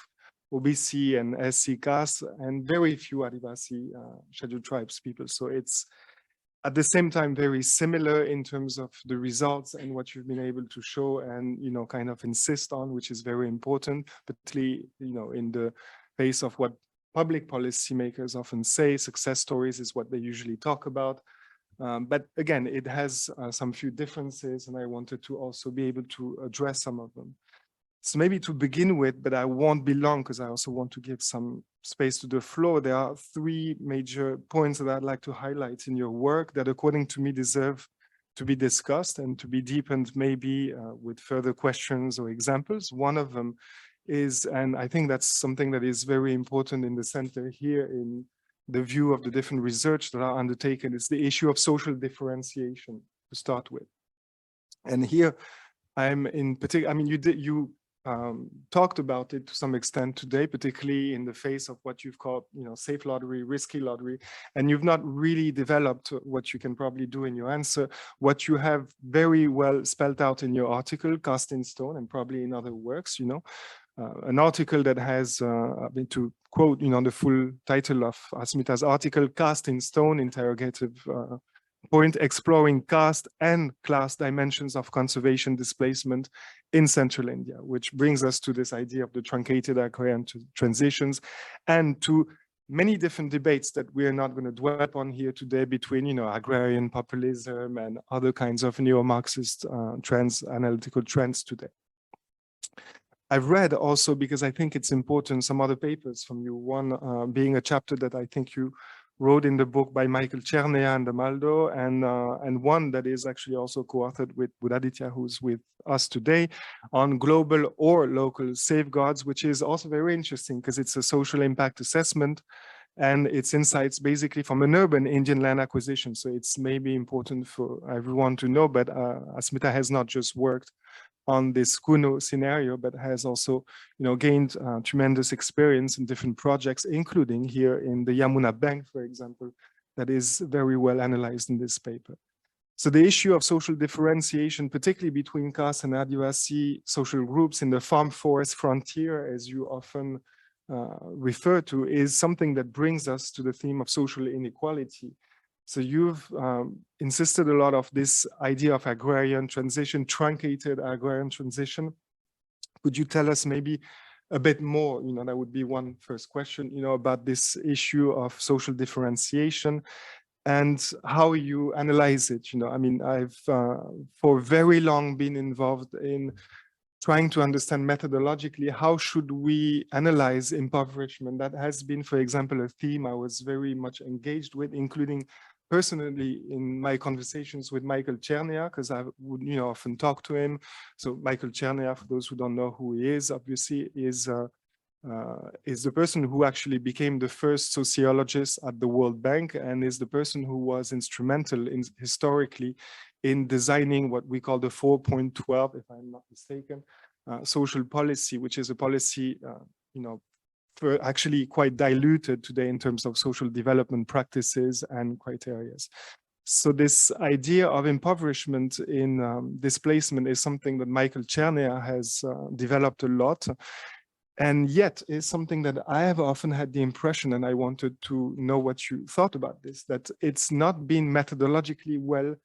OBC and SC castes and very few Adivasi scheduled tribes people. So it's at the same time very similar in terms of the results and what you've been able to show and, you know, kind of insist on, which is very important, particularly, you know, in the face of what public policymakers often say. Success stories is what they usually talk about. But again, it has some few differences, and I wanted to also be able to address some of them. So maybe to begin with, but I won't be long because I also want to give some space to the floor. There are three major points that I'd like to highlight in your work that, according to me, deserve to be discussed and to be deepened, maybe with further questions or examples. One of them is, and I think that's something that is very important in the center here in the view of the different research that are undertaken, is the issue of social differentiation to start with. And here I'm in particular, I mean, you talked about it to some extent today, particularly in the face of what you've called, you know, safe lottery, risky lottery, and you've not really developed what you can probably do in your answer. What you have very well spelled out in your article, Cast in Stone, and probably in other works, you know, an article that has, to quote, you know, the full title of Asmita's article, Cast in Stone, interrogative point, exploring caste and class dimensions of conservation displacement in central India, which brings us to this idea of the truncated agrarian transitions and to many different debates that we are not going to dwell upon here today between, you know, agrarian populism and other kinds of neo-Marxist trends, analytical trends today. I've read also, because I think it's important, some other papers from you, one being a chapter that I think you wrote in the book by Michael Chernea and Amaldo, and one that is actually also co-authored with Aditya, who's with us today, on global or local safeguards, which is also very interesting because it's a social impact assessment and it's insights basically from an urban Indian land acquisition. So it's maybe important for everyone to know, but Asmita has not just worked on this Kuno scenario, but has also, you know, gained tremendous experience in different projects, including here in the Yamuna Bank, for example, that is very well analyzed in this paper. So the issue of social differentiation, particularly between caste and Adivasi social groups in the farm forest frontier, as you often refer to, is something that brings us to the theme of social inequality. So you've insisted a lot of this idea of agrarian transition, truncated agrarian transition. Could you tell us maybe a bit more, you know, that would be one first question, you know, about this issue of social differentiation and how you analyze it? You know, I mean, I've for very long been involved in trying to understand methodologically, how should we analyze impoverishment? That has been, for example, a theme I was very much engaged with, including personally in my conversations with Michael Chernea, because I would, you know, often talk to him. So Michael Chernea, for those who don't know who he is, obviously is the person who actually became the first sociologist at the World Bank and is the person who was instrumental in historically in designing what we call the 4.12, if I'm not mistaken, social policy, which is a policy, you know, actually quite diluted today in terms of social development practices and criteria. So this idea of impoverishment in displacement is something that Michael Czernia has developed a lot, and yet is something that I have often had the impression, and I wanted to know what you thought about this, that it's not been methodologically well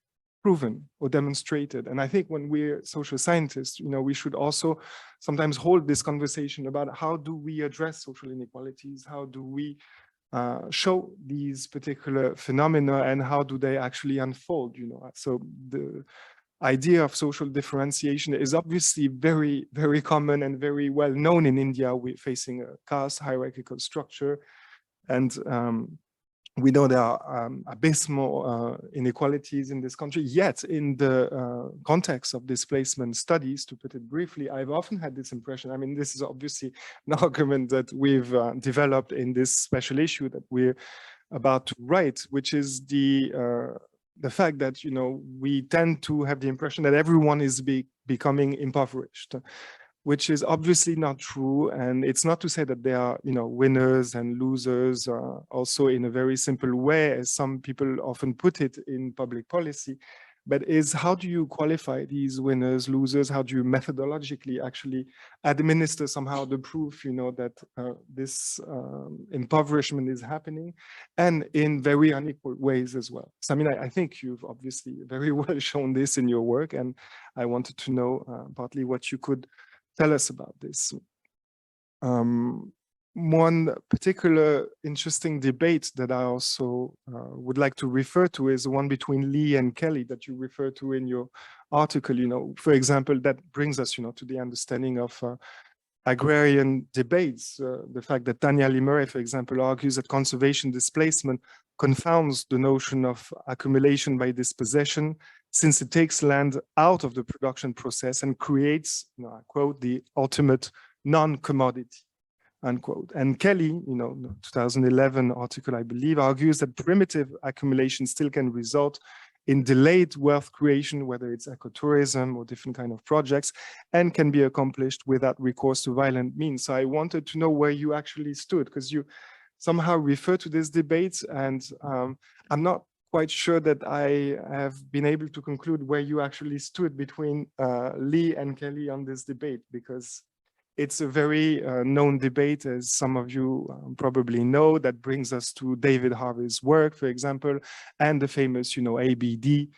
proven or demonstrated. And I think when we're social scientists, we should also sometimes hold this conversation about how do we address social inequalities, how do we show these particular phenomena, and how do they actually unfold, So the idea of social differentiation is obviously very, very common and very well known in India. We're facing a caste hierarchical structure, and we know there are abysmal inequalities in this country. Yet, in the context of displacement studies, to put it briefly, I've often had this impression. I mean, this is obviously an argument that we've developed in this special issue that we're about to write, which is the fact that we tend to have the impression that everyone is becoming impoverished, which is obviously not true. And it's not to say that there are, winners and losers also in a very simple way, as some people often put it in public policy, but is how do you qualify these winners, losers? How do you methodologically actually administer somehow the proof, that this impoverishment is happening, and in very unequal ways as well. So, I mean, I think you've obviously very well shown this in your work, and I wanted to know partly what you could tell us about this. One particular interesting debate that I also would like to refer to is the one between Lee and Kelly that you refer to in your article. For example, that brings us, to the understanding of agrarian debates. The fact that Tanya Lee Murray, for example, argues that conservation displacement confounds the notion of accumulation by dispossession, since it takes land out of the production process and creates, I quote, the ultimate non-commodity, unquote. And Kelly, 2011 article, I believe, argues that primitive accumulation still can result in delayed wealth creation, whether it's ecotourism or different kind of projects, and can be accomplished without recourse to violent means. So I wanted to know where you actually stood, because you somehow refer to this debate, and I'm not quite sure that I have been able to conclude where you actually stood between Lee and Kelly on this debate, because it's a very known debate, as some of you probably know, that brings us to David Harvey's work, for example, and the famous, ABD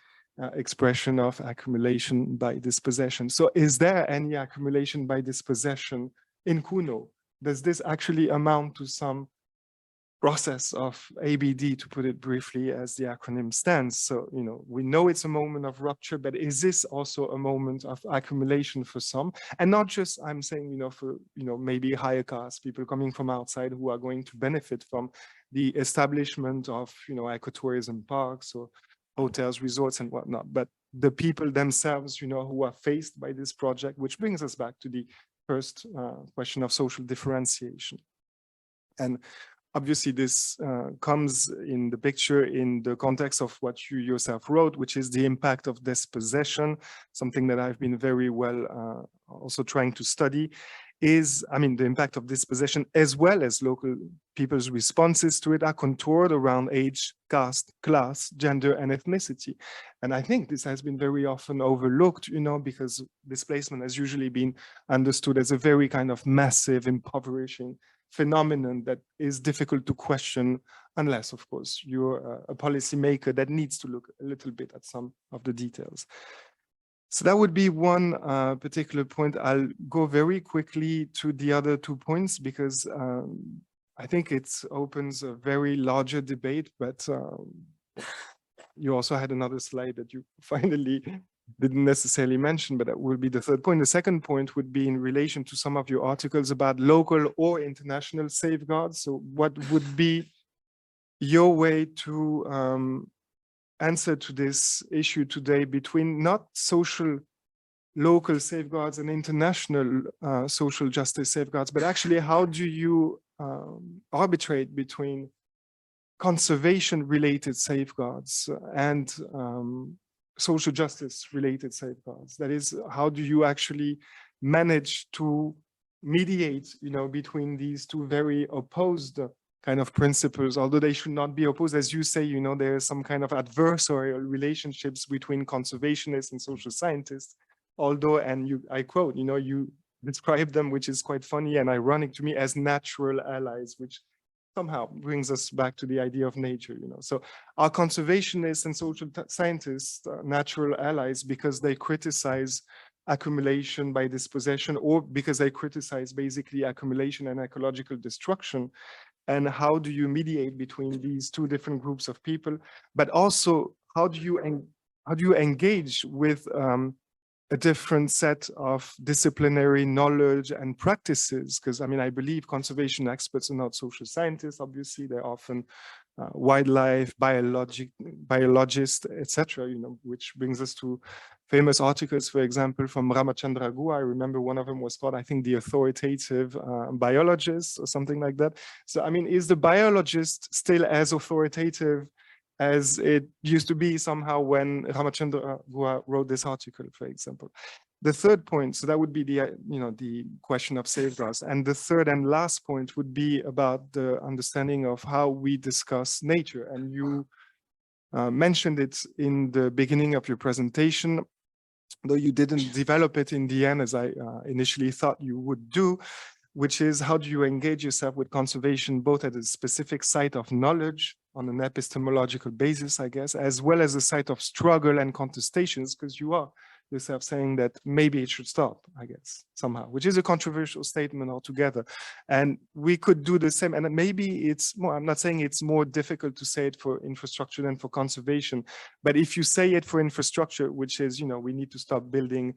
expression of accumulation by dispossession. So is there any accumulation by dispossession in Kuno? Does this actually amount to some process of ABD, to put it briefly, as the acronym stands? So, we know it's a moment of rupture, but is this also a moment of accumulation for some? And not just, I'm saying, for, maybe higher caste people coming from outside who are going to benefit from the establishment of, ecotourism parks or hotels, resorts, and whatnot, but the people themselves, who are faced by this project, which brings us back to the first question of social differentiation. And obviously, this comes in the picture in the context of what you yourself wrote, which is the impact of dispossession, something that I've been very well also trying to study, is, the impact of dispossession, as well as local people's responses to it, are contoured around age, caste, class, gender, and ethnicity. And I think this has been very often overlooked, because displacement has usually been understood as a very kind of massive, impoverishing phenomenon that is difficult to question, unless, of course, you're a policymaker that needs to look a little bit at some of the details. So that would be one particular point. I'll go very quickly to the other 2 points, because I think it opens a very larger debate, but you also had another slide that you finally didn't necessarily mention, but that will be the third point. The second point would be in relation to some of your articles about local or international safeguards. So what would be your way to answer to this issue today between not social local safeguards and international social justice safeguards, but actually how do you arbitrate between conservation related safeguards and social justice related safeguards? That is, how do you actually manage to mediate, between these two very opposed kind of principles, although they should not be opposed. As you say, there is some kind of adversarial relationships between conservationists and social scientists, although, and I quote, you describe them, which is quite funny and ironic to me, as natural allies, which somehow brings us back to the idea of nature, So are conservationists and social scientists natural allies because they criticize accumulation by dispossession, or because they criticize basically accumulation and ecological destruction? And how do you mediate between these two different groups of people? But also, how do you engage with a different set of disciplinary knowledge and practices? Because I believe conservation experts are not social scientists. Obviously, they're often wildlife, biologists, etc. Which brings us to famous articles, for example, from Ramachandra Gua. I remember one of them was called, I think, The Authoritative Biologist or something like that. So, is the biologist still as authoritative as it used to be somehow when Ramachandra Gua wrote this article, for example? The third point, so that would be the question of safeguards. And the third and last point would be about the understanding of how we discuss nature. And you mentioned it in the beginning of your presentation, though you didn't develop it in the end as I initially thought you would do, which is how do you engage yourself with conservation, both at a specific site of knowledge on an epistemological basis, I guess, as well as a site of struggle and contestations, because you are yourself saying that maybe it should stop, I guess, somehow, which is a controversial statement altogether. And we could do the same. And maybe it's more, I'm not saying it's more difficult to say it for infrastructure than for conservation, but if you say it for infrastructure, which is, we need to stop building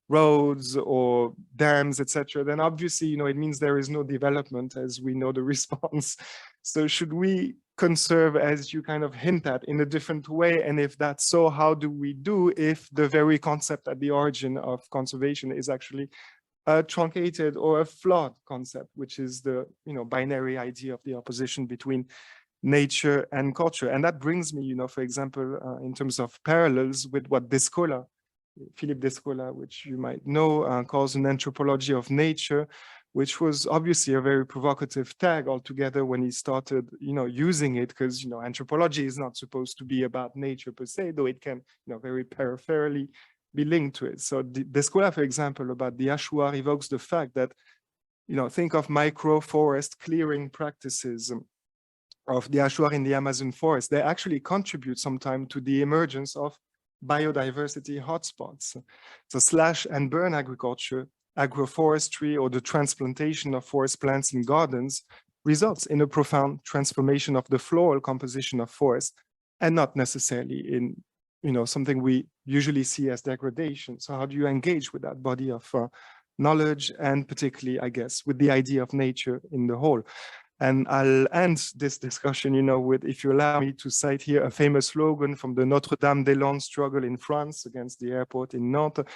roads or dams, etc., then obviously, it means there is no development, as we know the response. So should we conserve, as you kind of hint at, in a different way? And if that's so, how do we do if the very concept at the origin of conservation is actually a truncated or a flawed concept, which is the binary idea of the opposition between nature and culture? And that brings me, for example, in terms of parallels with what Descola, Philippe Descola, which you might know, calls an anthropology of nature, which was obviously a very provocative tag altogether when he started, using it, because, anthropology is not supposed to be about nature per se, though it can, very peripherally be linked to it. So Descola, for example, about the Ashuar evokes the fact that, think of micro forest clearing practices of the Ashuar in the Amazon forest. They actually contribute sometimes to the emergence of biodiversity hotspots. So slash and burn agriculture, agroforestry, or the transplantation of forest plants in gardens results in a profound transformation of the floral composition of forests, and not necessarily in something we usually see as degradation. So how do you engage with that body of knowledge, and particularly, I guess, with the idea of nature in the whole? And I'll end this discussion, with, if you allow me to cite here, a famous slogan from the Notre-Dame-des-Landes struggle in France against the airport in Nantes.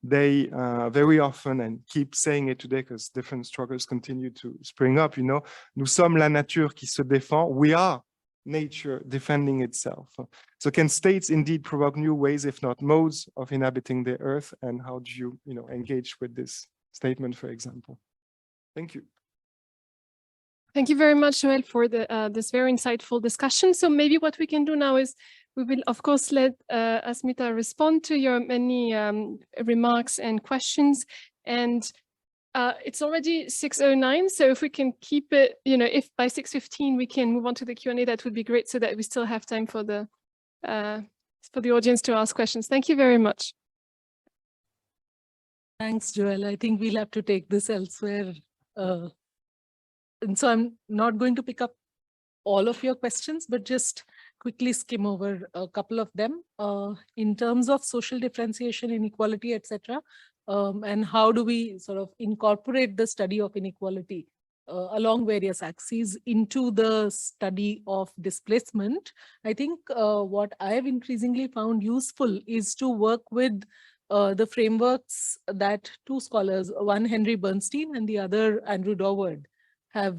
They very often, and keep saying it today because different struggles continue to spring up, nous sommes la nature qui se défend. We are nature defending itself. So can states indeed provoke new ways, if not modes, of inhabiting the earth? And how do you, engage with this statement, for example? Thank you. Thank you very much, Joël, for this very insightful discussion. So maybe what we can do now is we will, of course, let Asmita respond to your many remarks and questions. And it's already 6:09, so if we can keep it, if by 6:15 we can move on to the Q&A, that would be great, so that we still have time for the audience to ask questions. Thank you very much. Thanks, Joel. I think we'll have to take this elsewhere. And so I'm not going to pick up all of your questions, but just quickly skim over a couple of them. In terms of social differentiation, inequality, etc., and how do we sort of incorporate the study of inequality along various axes into the study of displacement? I think what I have increasingly found useful is to work with the frameworks that two scholars, one Henry Bernstein and the other Andrew Doward, have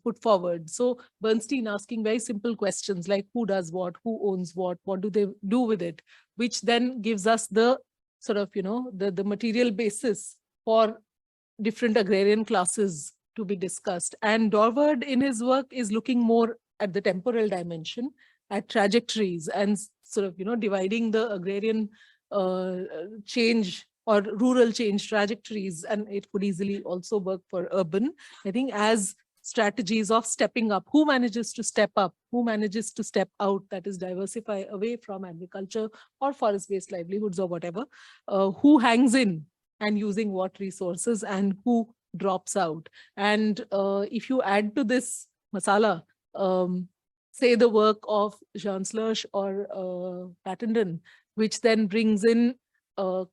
put forward. So Bernstein asking very simple questions like who does what, who owns what do they do with it, which then gives us the sort of, the material basis for different agrarian classes to be discussed. And Dorward in his work is looking more at the temporal dimension, at trajectories, and sort of, dividing the agrarian change or rural change trajectories. And it could easily also work for urban, I think, as strategies of stepping up. Who manages to step up? Who manages to step out, that is diversify away from agriculture or forest-based livelihoods or whatever? Who hangs in and using what resources, and who drops out? And if you add to this masala, say the work of Jean Slurch or Pattenden, which then brings in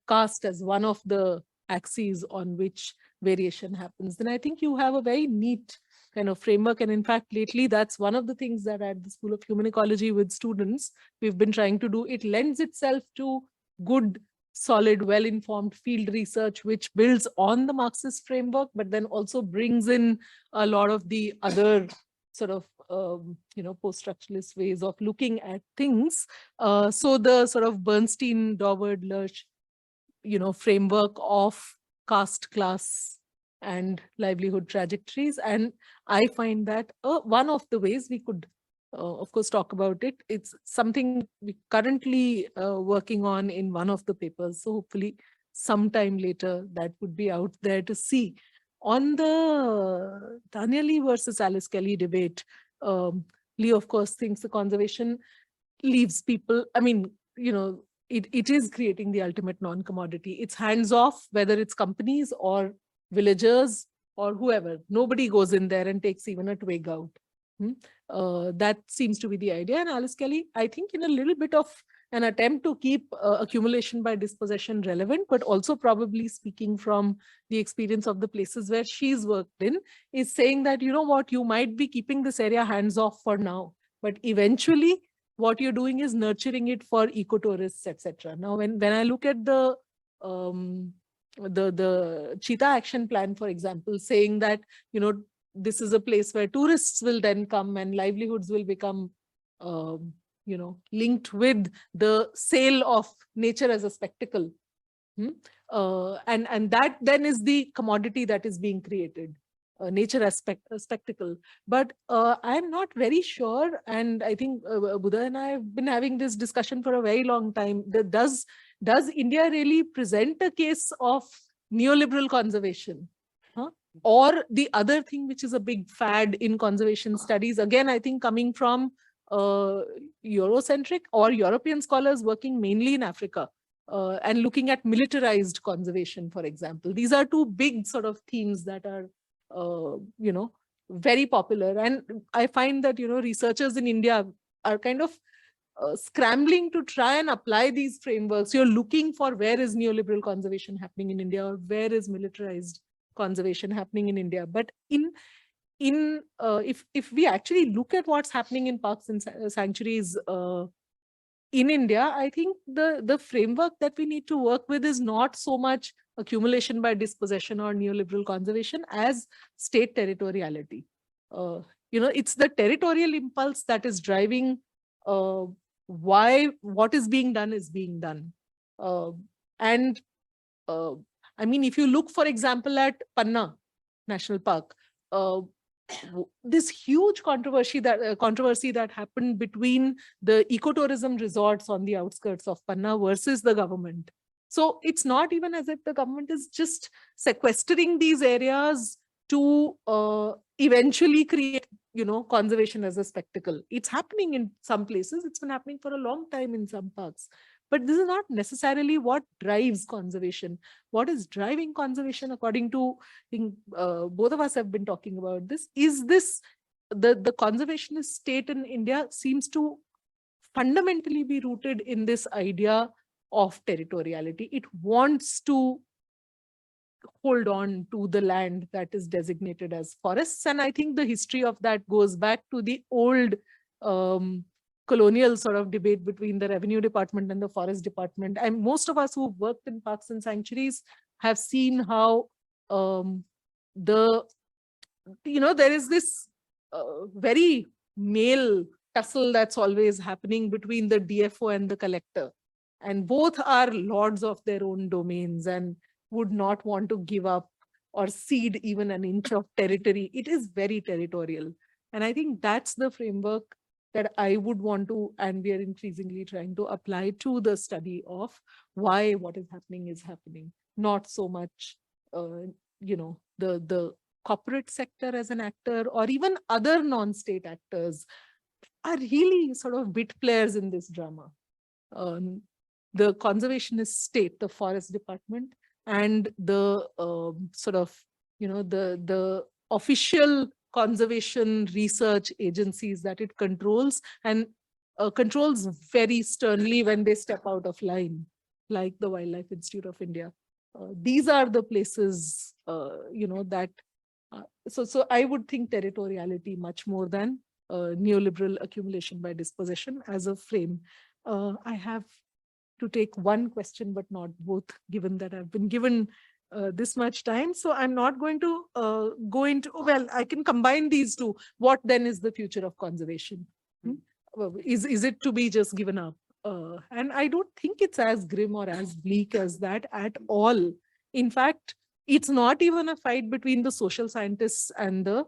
caste as one of the axes on which variation happens, then I think you have a very neat kind of framework. And in fact, lately, that's one of the things that at the School of Human Ecology with students, we've been trying to do. It lends itself to good, solid, well-informed field research, which builds on the Marxist framework, but then also brings in a lot of the other sort of, post-structuralist ways of looking at things. So the sort of Bernstein, Dorward, Lurch, framework of caste, class, and livelihood trajectories. And I find that one of the ways we could, of course, talk about it. It's something we're currently working on in one of the papers. So hopefully sometime later that would be out there to see. On the Tanya Lee versus Alice Kelly debate, Lee, of course, thinks the conservation leaves people, it is creating the ultimate non-commodity. It's hands-off, whether it's companies or villagers or whoever. Nobody goes in there and takes even a twig out. That seems to be the idea. And Alice Kelly, I think, in a little bit of an attempt to keep accumulation by dispossession relevant, but also probably speaking from the experience of the places where she's worked in, is saying that, you might be keeping this area hands-off for now, but eventually what you're doing is nurturing it for ecotourists, etc. Now, when I look at the Cheetah Action Plan, for example, saying that, this is a place where tourists will then come and livelihoods will become, linked with the sale of nature as a spectacle. And that then is the commodity that is being created. Nature as spectacle. But I'm not very sure, and I think Buddha and I have been having this discussion for a very long time. Does India really present a case of neoliberal conservation? Or the other thing, which is a big fad in conservation studies, again, I think coming from Eurocentric or European scholars working mainly in Africa, and looking at militarized conservation, for example. These are two big sort of themes that are very popular. And I find that, researchers in India are kind of scrambling to try and apply these frameworks. You're looking for where is neoliberal conservation happening in India, or where is militarized conservation happening in India. But if we actually look at what's happening in parks and sanctuaries in India, I think the framework that we need to work with is not so much accumulation by dispossession or neoliberal conservation as state territoriality. It's the territorial impulse that is driving why what is being done is being done. If you look, for example, at Panna National Park, this huge controversy that happened between the ecotourism resorts on the outskirts of Panna versus the government. So it's not even as if the government is just sequestering these areas to eventually create, conservation as a spectacle. It's happening in some places. It's been happening for a long time in some parks. But this is not necessarily what drives conservation. What is driving conservation, according to, I think both of us have been talking about this, is this, the conservationist state in India seems to fundamentally be rooted in this idea of territoriality. It wants to hold on to the land that is designated as forests. And I think the history of that goes back to the old colonial sort of debate between the revenue department and the forest department. And most of us who've worked in parks and sanctuaries have seen how there is this very male tussle that's always happening between the DFO and the collector. And both are lords of their own domains and would not want to give up or cede even an inch of territory. It is very territorial. And I think that's the framework that I would want to, and we are increasingly trying to apply to the study of why what is happening, not so much, the corporate sector as an actor, or even other non-state actors are really sort of bit players in this drama. The conservationist state, the forest department, and the the official conservation research agencies that it controls, and controls very sternly when they step out of line, like the Wildlife Institute of India. These are the places, that. So I would think territoriality much more than neoliberal accumulation by dispossession as a frame. I have to take one question, but not both, given that I've been given this much time. So I'm not going to go into, well, I can combine these two. What then is the future of conservation? Is it to be just given up? And I don't think it's as grim or as bleak as that at all. In fact, it's not even a fight between the social scientists and the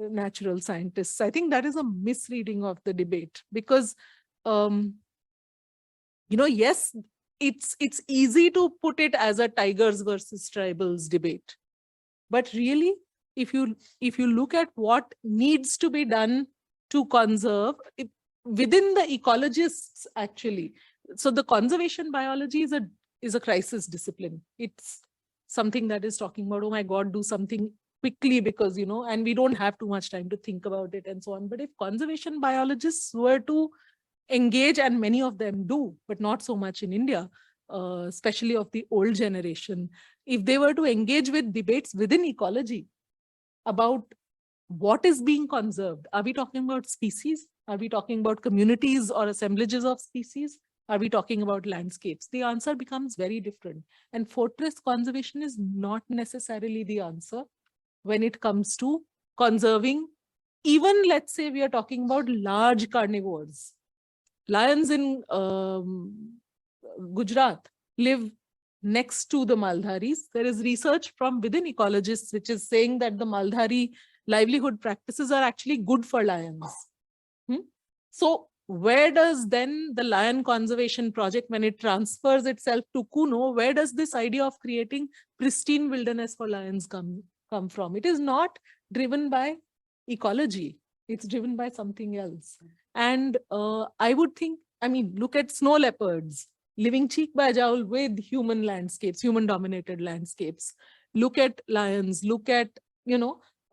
natural scientists. I think that is a misreading of the debate, because yes, it's easy to put it as a tigers versus tribals debate. But really, if you look at what needs to be done to conserve within the ecologists, actually, so the conservation biology is a crisis discipline. It's something that is talking about, oh my God, do something quickly, because and we don't have too much time to think about it and so on. But if conservation biologists were to engage, and many of them do, but not so much in India, especially of the old generation, if they were to engage with debates within ecology about what is being conserved, are we talking about species? Are we talking about communities or assemblages of species? Are we talking about landscapes? The answer becomes very different. And fortress conservation is not necessarily the answer when it comes to conserving, even let's say we are talking about large carnivores. Lions in Gujarat live next to the Maldharis. There is research from within ecologists which is saying that the Maldhari livelihood practices are actually good for lions. So where does then the lion conservation project, when it transfers itself to Kuno, where does this idea of creating pristine wilderness for lions come from? It is not driven by ecology. It's driven by something else. And I would think, look at snow leopards living cheek by jowl with human landscapes, human-dominated landscapes. Look at lions, look at,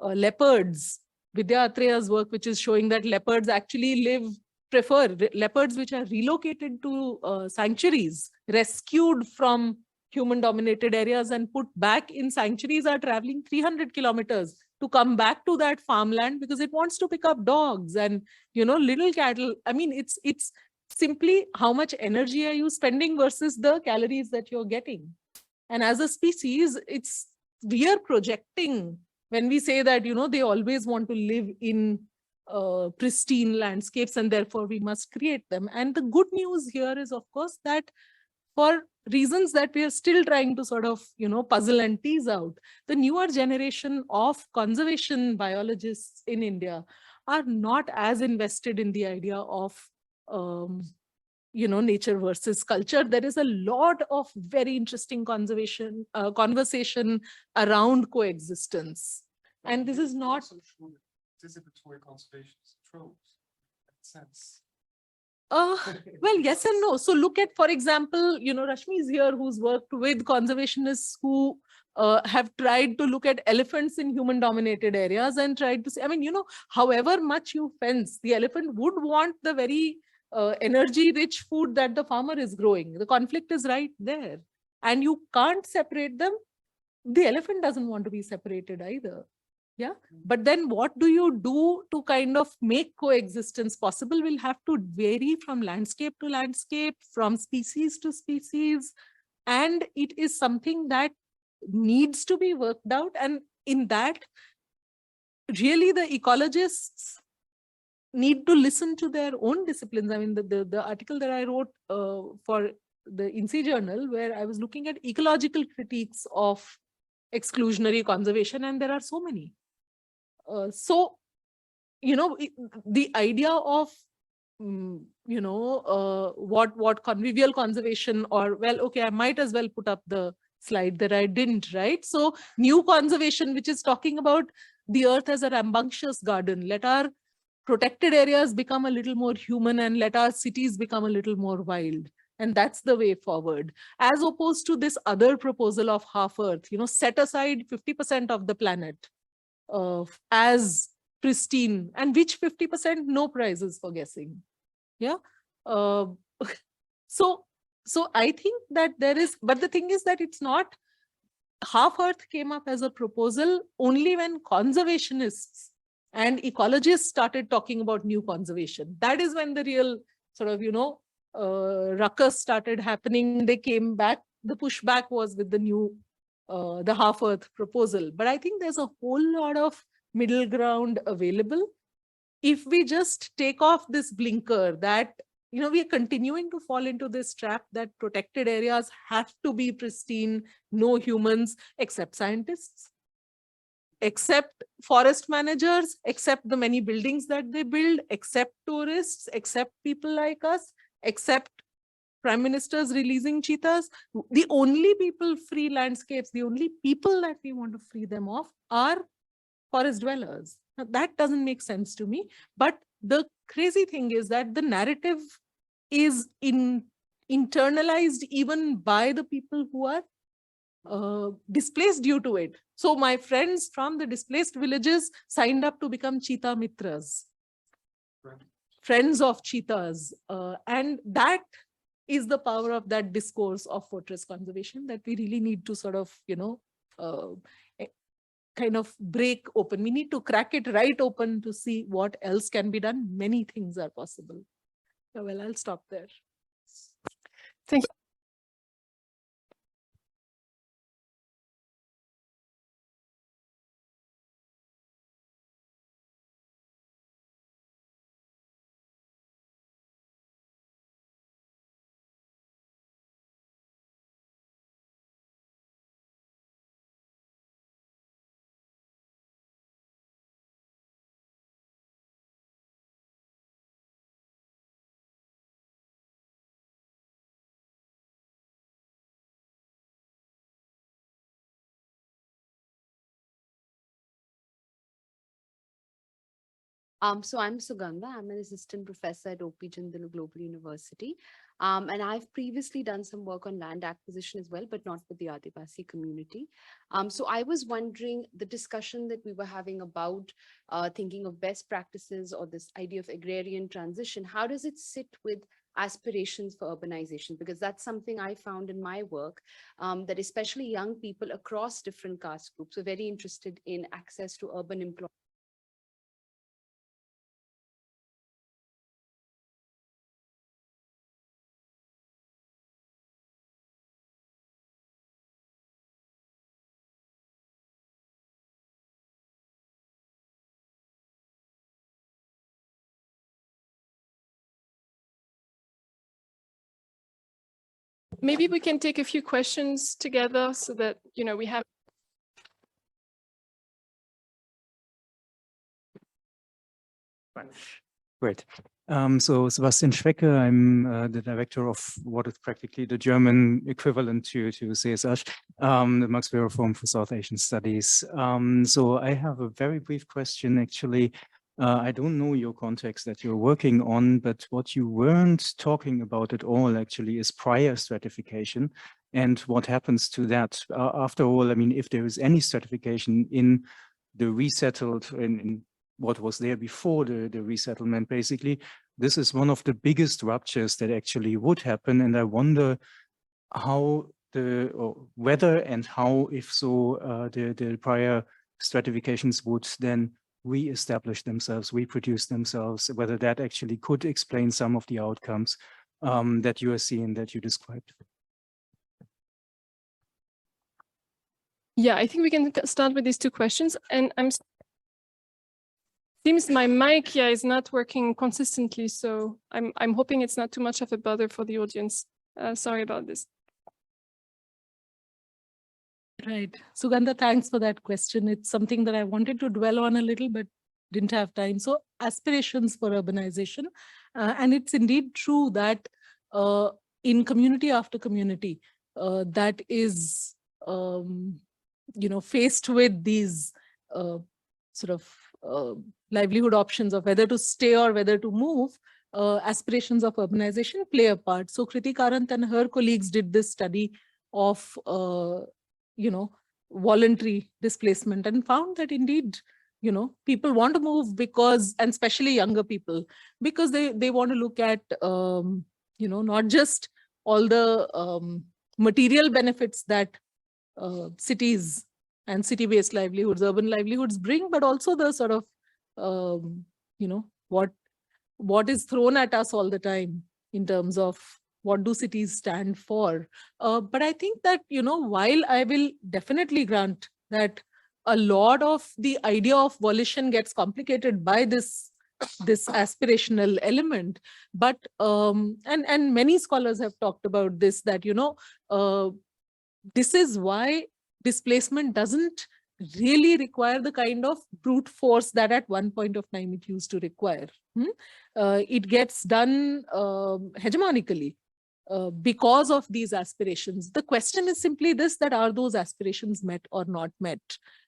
leopards. Vidya Atreya's work, which is showing that leopards actually prefer leopards which are relocated to sanctuaries, rescued from human-dominated areas and put back in sanctuaries, are traveling 300 kilometers to come back to that farmland because it wants to pick up dogs and, little cattle. It's simply how much energy are you spending versus the calories that you're getting. And as a species, we are projecting when we say that, they always want to live in pristine landscapes and therefore we must create them. And the good news here is, of course, that for reasons that we are still trying to sort of, puzzle and tease out, the newer generation of conservation biologists in India are not as invested in the idea of, nature versus culture. There is a lot of very interesting conversation around coexistence. And this is not... Participatory conservation tropes, in that sense. Well, yes and no. So look at, for example, Rashmi is here, who's worked with conservationists who have tried to look at elephants in human-dominated areas and tried to say, however much you fence, the elephant would want the very energy-rich food that the farmer is growing. The conflict is right there. And you can't separate them. The elephant doesn't want to be separated either. Yeah. But then what do you do to kind of make coexistence possible will have to vary from landscape to landscape, from species to species. And it is something that needs to be worked out. And in that, really the ecologists need to listen to their own disciplines. The article that I wrote for the INSEE journal, where I was looking at ecological critiques of exclusionary conservation, and there are so many. So, you know, the idea of, what convivial conservation, or, well, okay, I might as well put up the slide that I didn't, right? So new conservation, which is talking about the earth as a rambunctious garden. Let our protected areas become a little more human, and let our cities become a little more wild. And that's the way forward, as opposed to this other proposal of half earth, set aside 50% of the planet as pristine, and which 50%, no prizes for guessing. Yeah. So I think that there is, but the thing is that it's not, half earth came up as a proposal only when conservationists and ecologists started talking about new conservation. That is when the real sort of, ruckus started happening. They came back. The pushback was with the new, the half earth proposal. But I think there's a whole lot of middle ground available. If we just take off this blinker that, we are continuing to fall into this trap that protected areas have to be pristine, no humans, except scientists, except forest managers, except the many buildings that they build, except tourists, except people like us, except prime ministers releasing cheetahs. The only people free landscapes, the only people that we want to free them of are forest dwellers. Now, that doesn't make sense to me. But the crazy thing is that the narrative is internalized even by the people who are displaced due to it. So my friends from the displaced villages signed up to become cheetah mitras, friends of cheetahs. And that is the power of that discourse of fortress conservation that we really need to sort of, kind of break open. We need to crack it right open to see what else can be done. Many things are possible. So, well, I'll stop there. Thank you. So I'm Sugandha. I'm an assistant professor at OP Jindal Global University. And I've previously done some work on land acquisition as well, but not with the Adivasi community. So I was wondering, the discussion that we were having about thinking of best practices or this idea of agrarian transition, how does it sit with aspirations for urbanization? Because that's something I found in my work, that especially young people across different caste groups are very interested in access to urban employment. Maybe we can take a few questions together so that, we have. Great. So Sebastian Schwecke, I'm the director of what is practically the German equivalent to CSH, the Max Weber Forum for South Asian Studies. So I have a very brief question, actually. I don't know your context that you're working on, but what you weren't talking about at all actually is prior stratification and what happens to that. After all, I mean, if there is any stratification in the resettled, in what was there before the resettlement, basically, this is one of the biggest ruptures that actually would happen. And I wonder how whether and how, if so, the prior stratifications would then re-establish themselves, reproduce themselves, whether that actually could explain some of the outcomes that you are seeing, that you described. Yeah, I think we can start with these two questions. And seems my mic, is not working consistently. So I'm hoping it's not too much of a bother for the audience. Sorry about this. Right. Sugandha, thanks for that question. It's something that I wanted to dwell on a little, but didn't have time. So aspirations for urbanization. And it's indeed true that in community after community, that is, faced with these sort of livelihood options of whether to stay or whether to move, aspirations of urbanization play a part. So Kriti Karant and her colleagues did this study of voluntary displacement and found that indeed, people want to move because, and especially younger people, because they want to look at, not just all the material benefits that cities and city-based livelihoods, urban livelihoods bring, but also the sort of, what is thrown at us all the time in terms of what do cities stand for. But I think that, while I will definitely grant that a lot of the idea of volition gets complicated by this aspirational element, but and many scholars have talked about this, that this is why displacement doesn't really require the kind of brute force that at one point of time it used to require. It gets done hegemonically because of these aspirations. The question is simply this, that are those aspirations met or not met?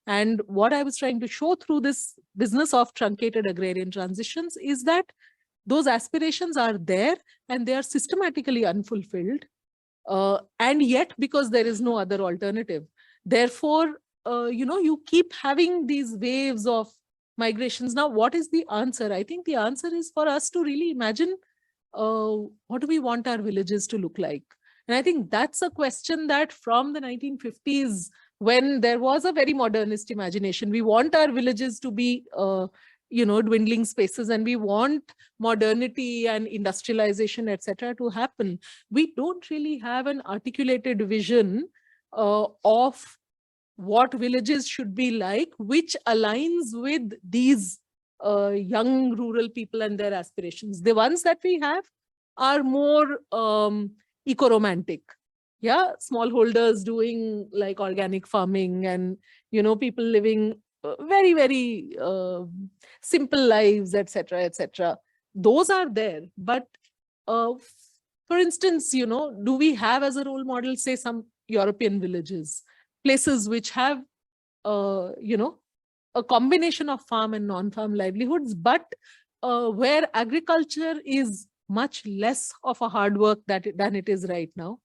And what I was trying to show through this business of truncated agrarian transitions is that those aspirations are there and they are systematically unfulfilled. And yet, because there is no other alternative, therefore, you keep having these waves of migrations. Now, what is the answer? I think the answer is for us to really imagine what do we want our villages to look like? And I think that's a question that from the 1950s, when there was a very modernist imagination, we want our villages to be, dwindling spaces, and we want modernity and industrialization, etc., to happen. We don't really have an articulated vision of what villages should be like, which aligns with these young rural people and their aspirations. The ones that we have are more eco-romantic. Yeah, smallholders doing like organic farming, and people living very, very simple lives, etc., etc. Those are there, but for instance, do we have as a role model, say, some European villages, places which have a combination of farm and non-farm livelihoods, but where agriculture is much less of a hard work than it is right now.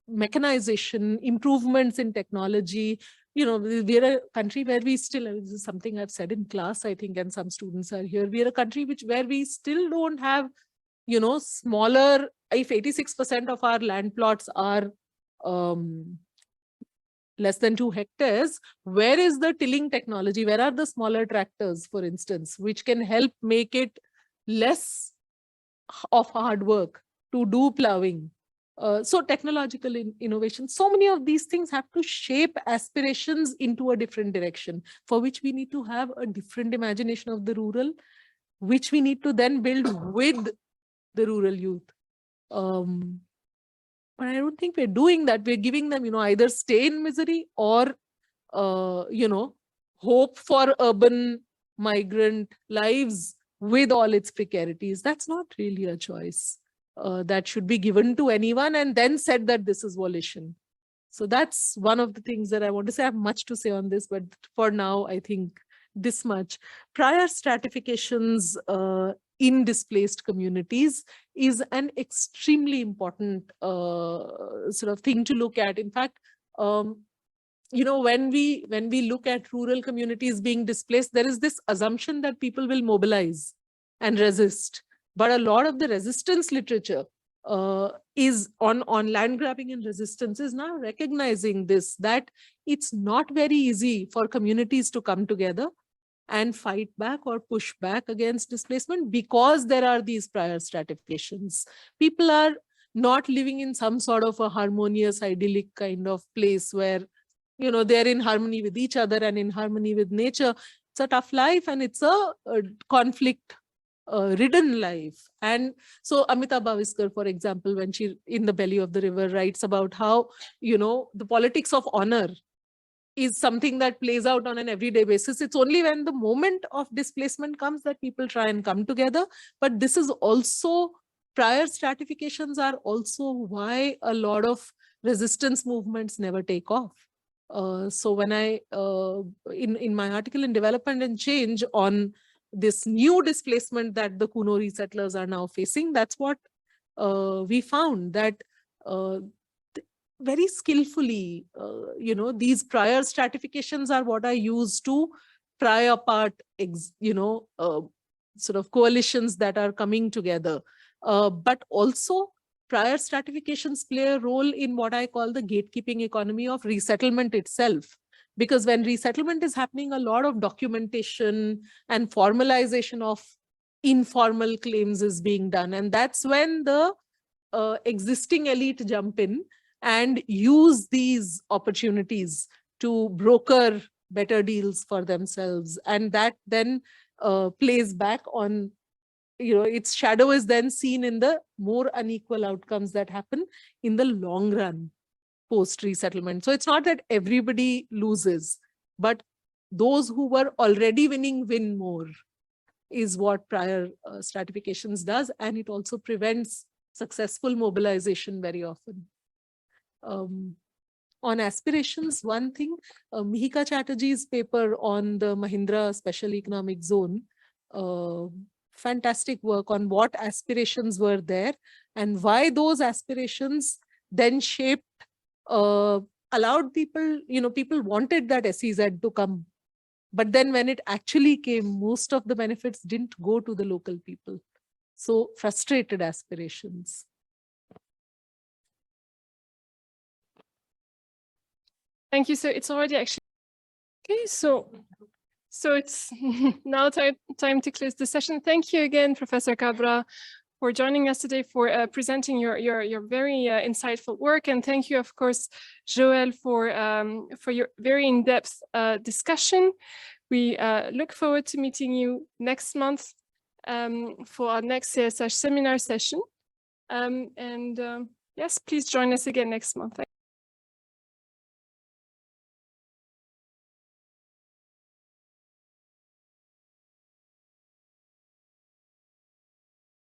Mechanization, improvements in technology. We're a country where we still, this is something I've said in class, I think, and some students are here, we're a country where we still don't have, smaller, if 86% of our land plots are less than 2 hectares, where is the tilling technology? Where are the smaller tractors, for instance, which can help make it less of hard work to do plowing? So technological innovation, so many of these things have to shape aspirations into a different direction, for which we need to have a different imagination of the rural, which we need to then build with the rural youth. But I don't think we're doing that. We're giving them, either stay in misery or, hope for urban migrant lives with all its precarities. That's not really a choice that should be given to anyone and then said that this is volition. So that's one of the things that I want to say. I have much to say on this, but for now, I think this much. Prior stratifications in displaced communities is an extremely important sort of thing to look at. In fact, when we look at rural communities being displaced, there is this assumption that people will mobilize and resist. But a lot of the resistance literature is on land grabbing and resistance is now recognizing this, that it's not very easy for communities to come together and fight back or push back against displacement because there are these prior stratifications. People are not living in some sort of a harmonious, idyllic kind of place where, they're in harmony with each other and in harmony with nature. It's a tough life and it's a conflict ridden life. And so Amita Bhaviskar, for example, when she in The Belly of the River writes about how, the politics of honor is something that plays out on an everyday basis. It's only when the moment of displacement comes that people try and come together. But this is also, prior stratifications are also why a lot of resistance movements never take off. So when I, in my article in Development and Change on this new displacement that the Kuno resettlers are now facing, that's what we found, that very skillfully, these prior stratifications are what I use to pry apart, sort of coalitions that are coming together. But also prior stratifications play a role in what I call the gatekeeping economy of resettlement itself. Because when resettlement is happening, a lot of documentation and formalization of informal claims is being done. And that's when the existing elite jump in and use these opportunities to broker better deals for themselves. And that then plays back on, its shadow is then seen in the more unequal outcomes that happen in the long run post-resettlement. So it's not that everybody loses, but those who were already winning win more, is what prior stratifications does. And it also prevents successful mobilization very often. On aspirations, one thing, Mihika Chatterjee's paper on the Mahindra Special Economic Zone, fantastic work on what aspirations were there and why those aspirations then shaped, allowed people, people wanted that SEZ to come. But then when it actually came, most of the benefits didn't go to the local people. So frustrated aspirations. Thank you. So it's already actually, okay, so it's now time to close the session. Thank you again, Professor Kabra, for joining us today, for presenting your very insightful work. And thank you, of course, Joël, for your very in-depth discussion. We look forward to meeting you next month for our next CSH seminar session. Yes, please join us again next month.